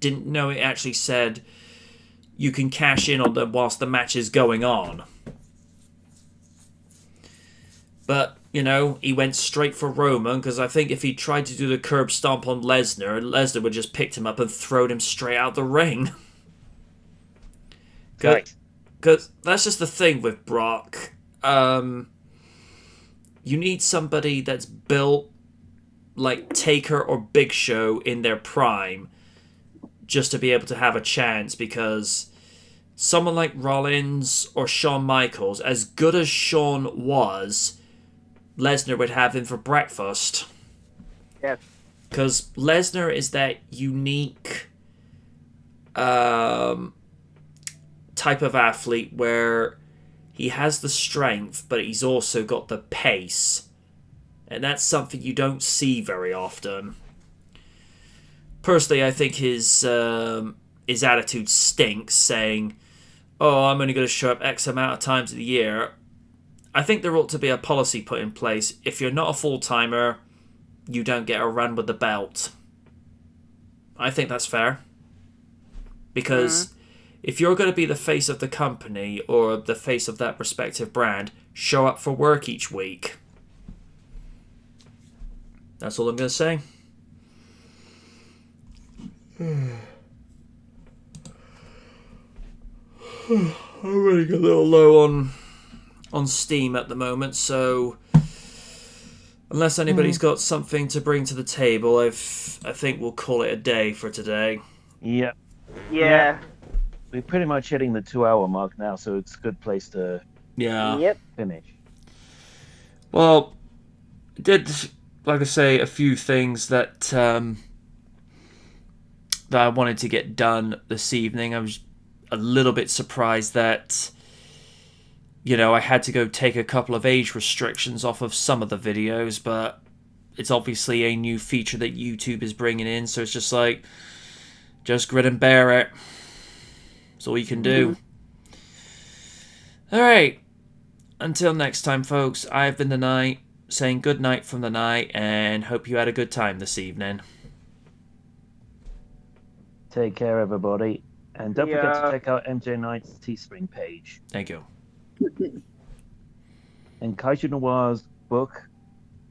didn't know it actually said you can cash in on them whilst the match is going on. But, you know, he went straight for Roman, because I think if he tried to do the curb stomp on Lesnar, Lesnar would just picked him up and thrown him straight out the ring. Because that's just the thing with Brock. You need somebody that's built like Taker or Big Show in their prime just to be able to have a chance, because someone like Rollins or Shawn Michaels, as good as Shawn was, Lesnar would have him for breakfast. Yes. Because Lesnar is that unique type of athlete where he has the strength, but he's also got the pace. And that's something you don't see very often. Personally, I think his attitude stinks, saying, "Oh, I'm only going to show up X amount of times of the year." I think there ought to be a policy put in place. If you're not a full-timer, you don't get a run with the belt. I think that's fair. Because if you're going to be the face of the company or the face of that respective brand, show up for work each week. That's all I'm going to say. I'm running a little low on steam at the moment, so unless anybody's got something to bring to the table, I think we'll call it a day for today. Yep. Yeah. We're pretty much hitting the 2-hour mark now, so it's a good place to finish. Well, I did, like I say, a few things that that I wanted to get done this evening. I was a little bit surprised that, you know, I had to go take a couple of age restrictions off of some of the videos, but it's obviously a new feature that YouTube is bringing in, so it's just like, just grin and bear it. That's all you can do. Alright. Until next time, folks, I've been the Knight, saying good night from the night, and hope you had a good time this evening. Take care, everybody. And don't forget to check out MJ Knight's Teespring page. Thank you. And Kaiju Noir's book,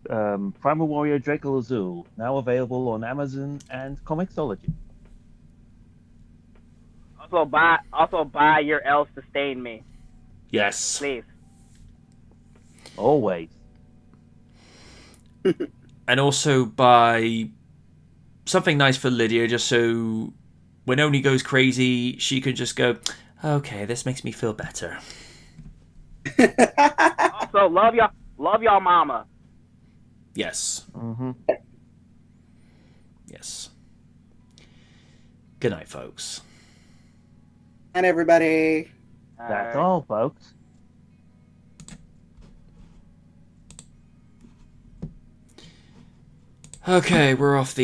Primal Warrior Draco Azul, now available on Amazon and Comixology. Also buy your L's to stain me. Yes. Please. Always. And also buy something nice for Lydia, just so when Oni goes crazy, she can just go, okay, this makes me feel better. Also, love y'all mama. Yes. Mm-hmm. Yes. Good night, folks. And everybody. That's all, folks. Okay, we're off the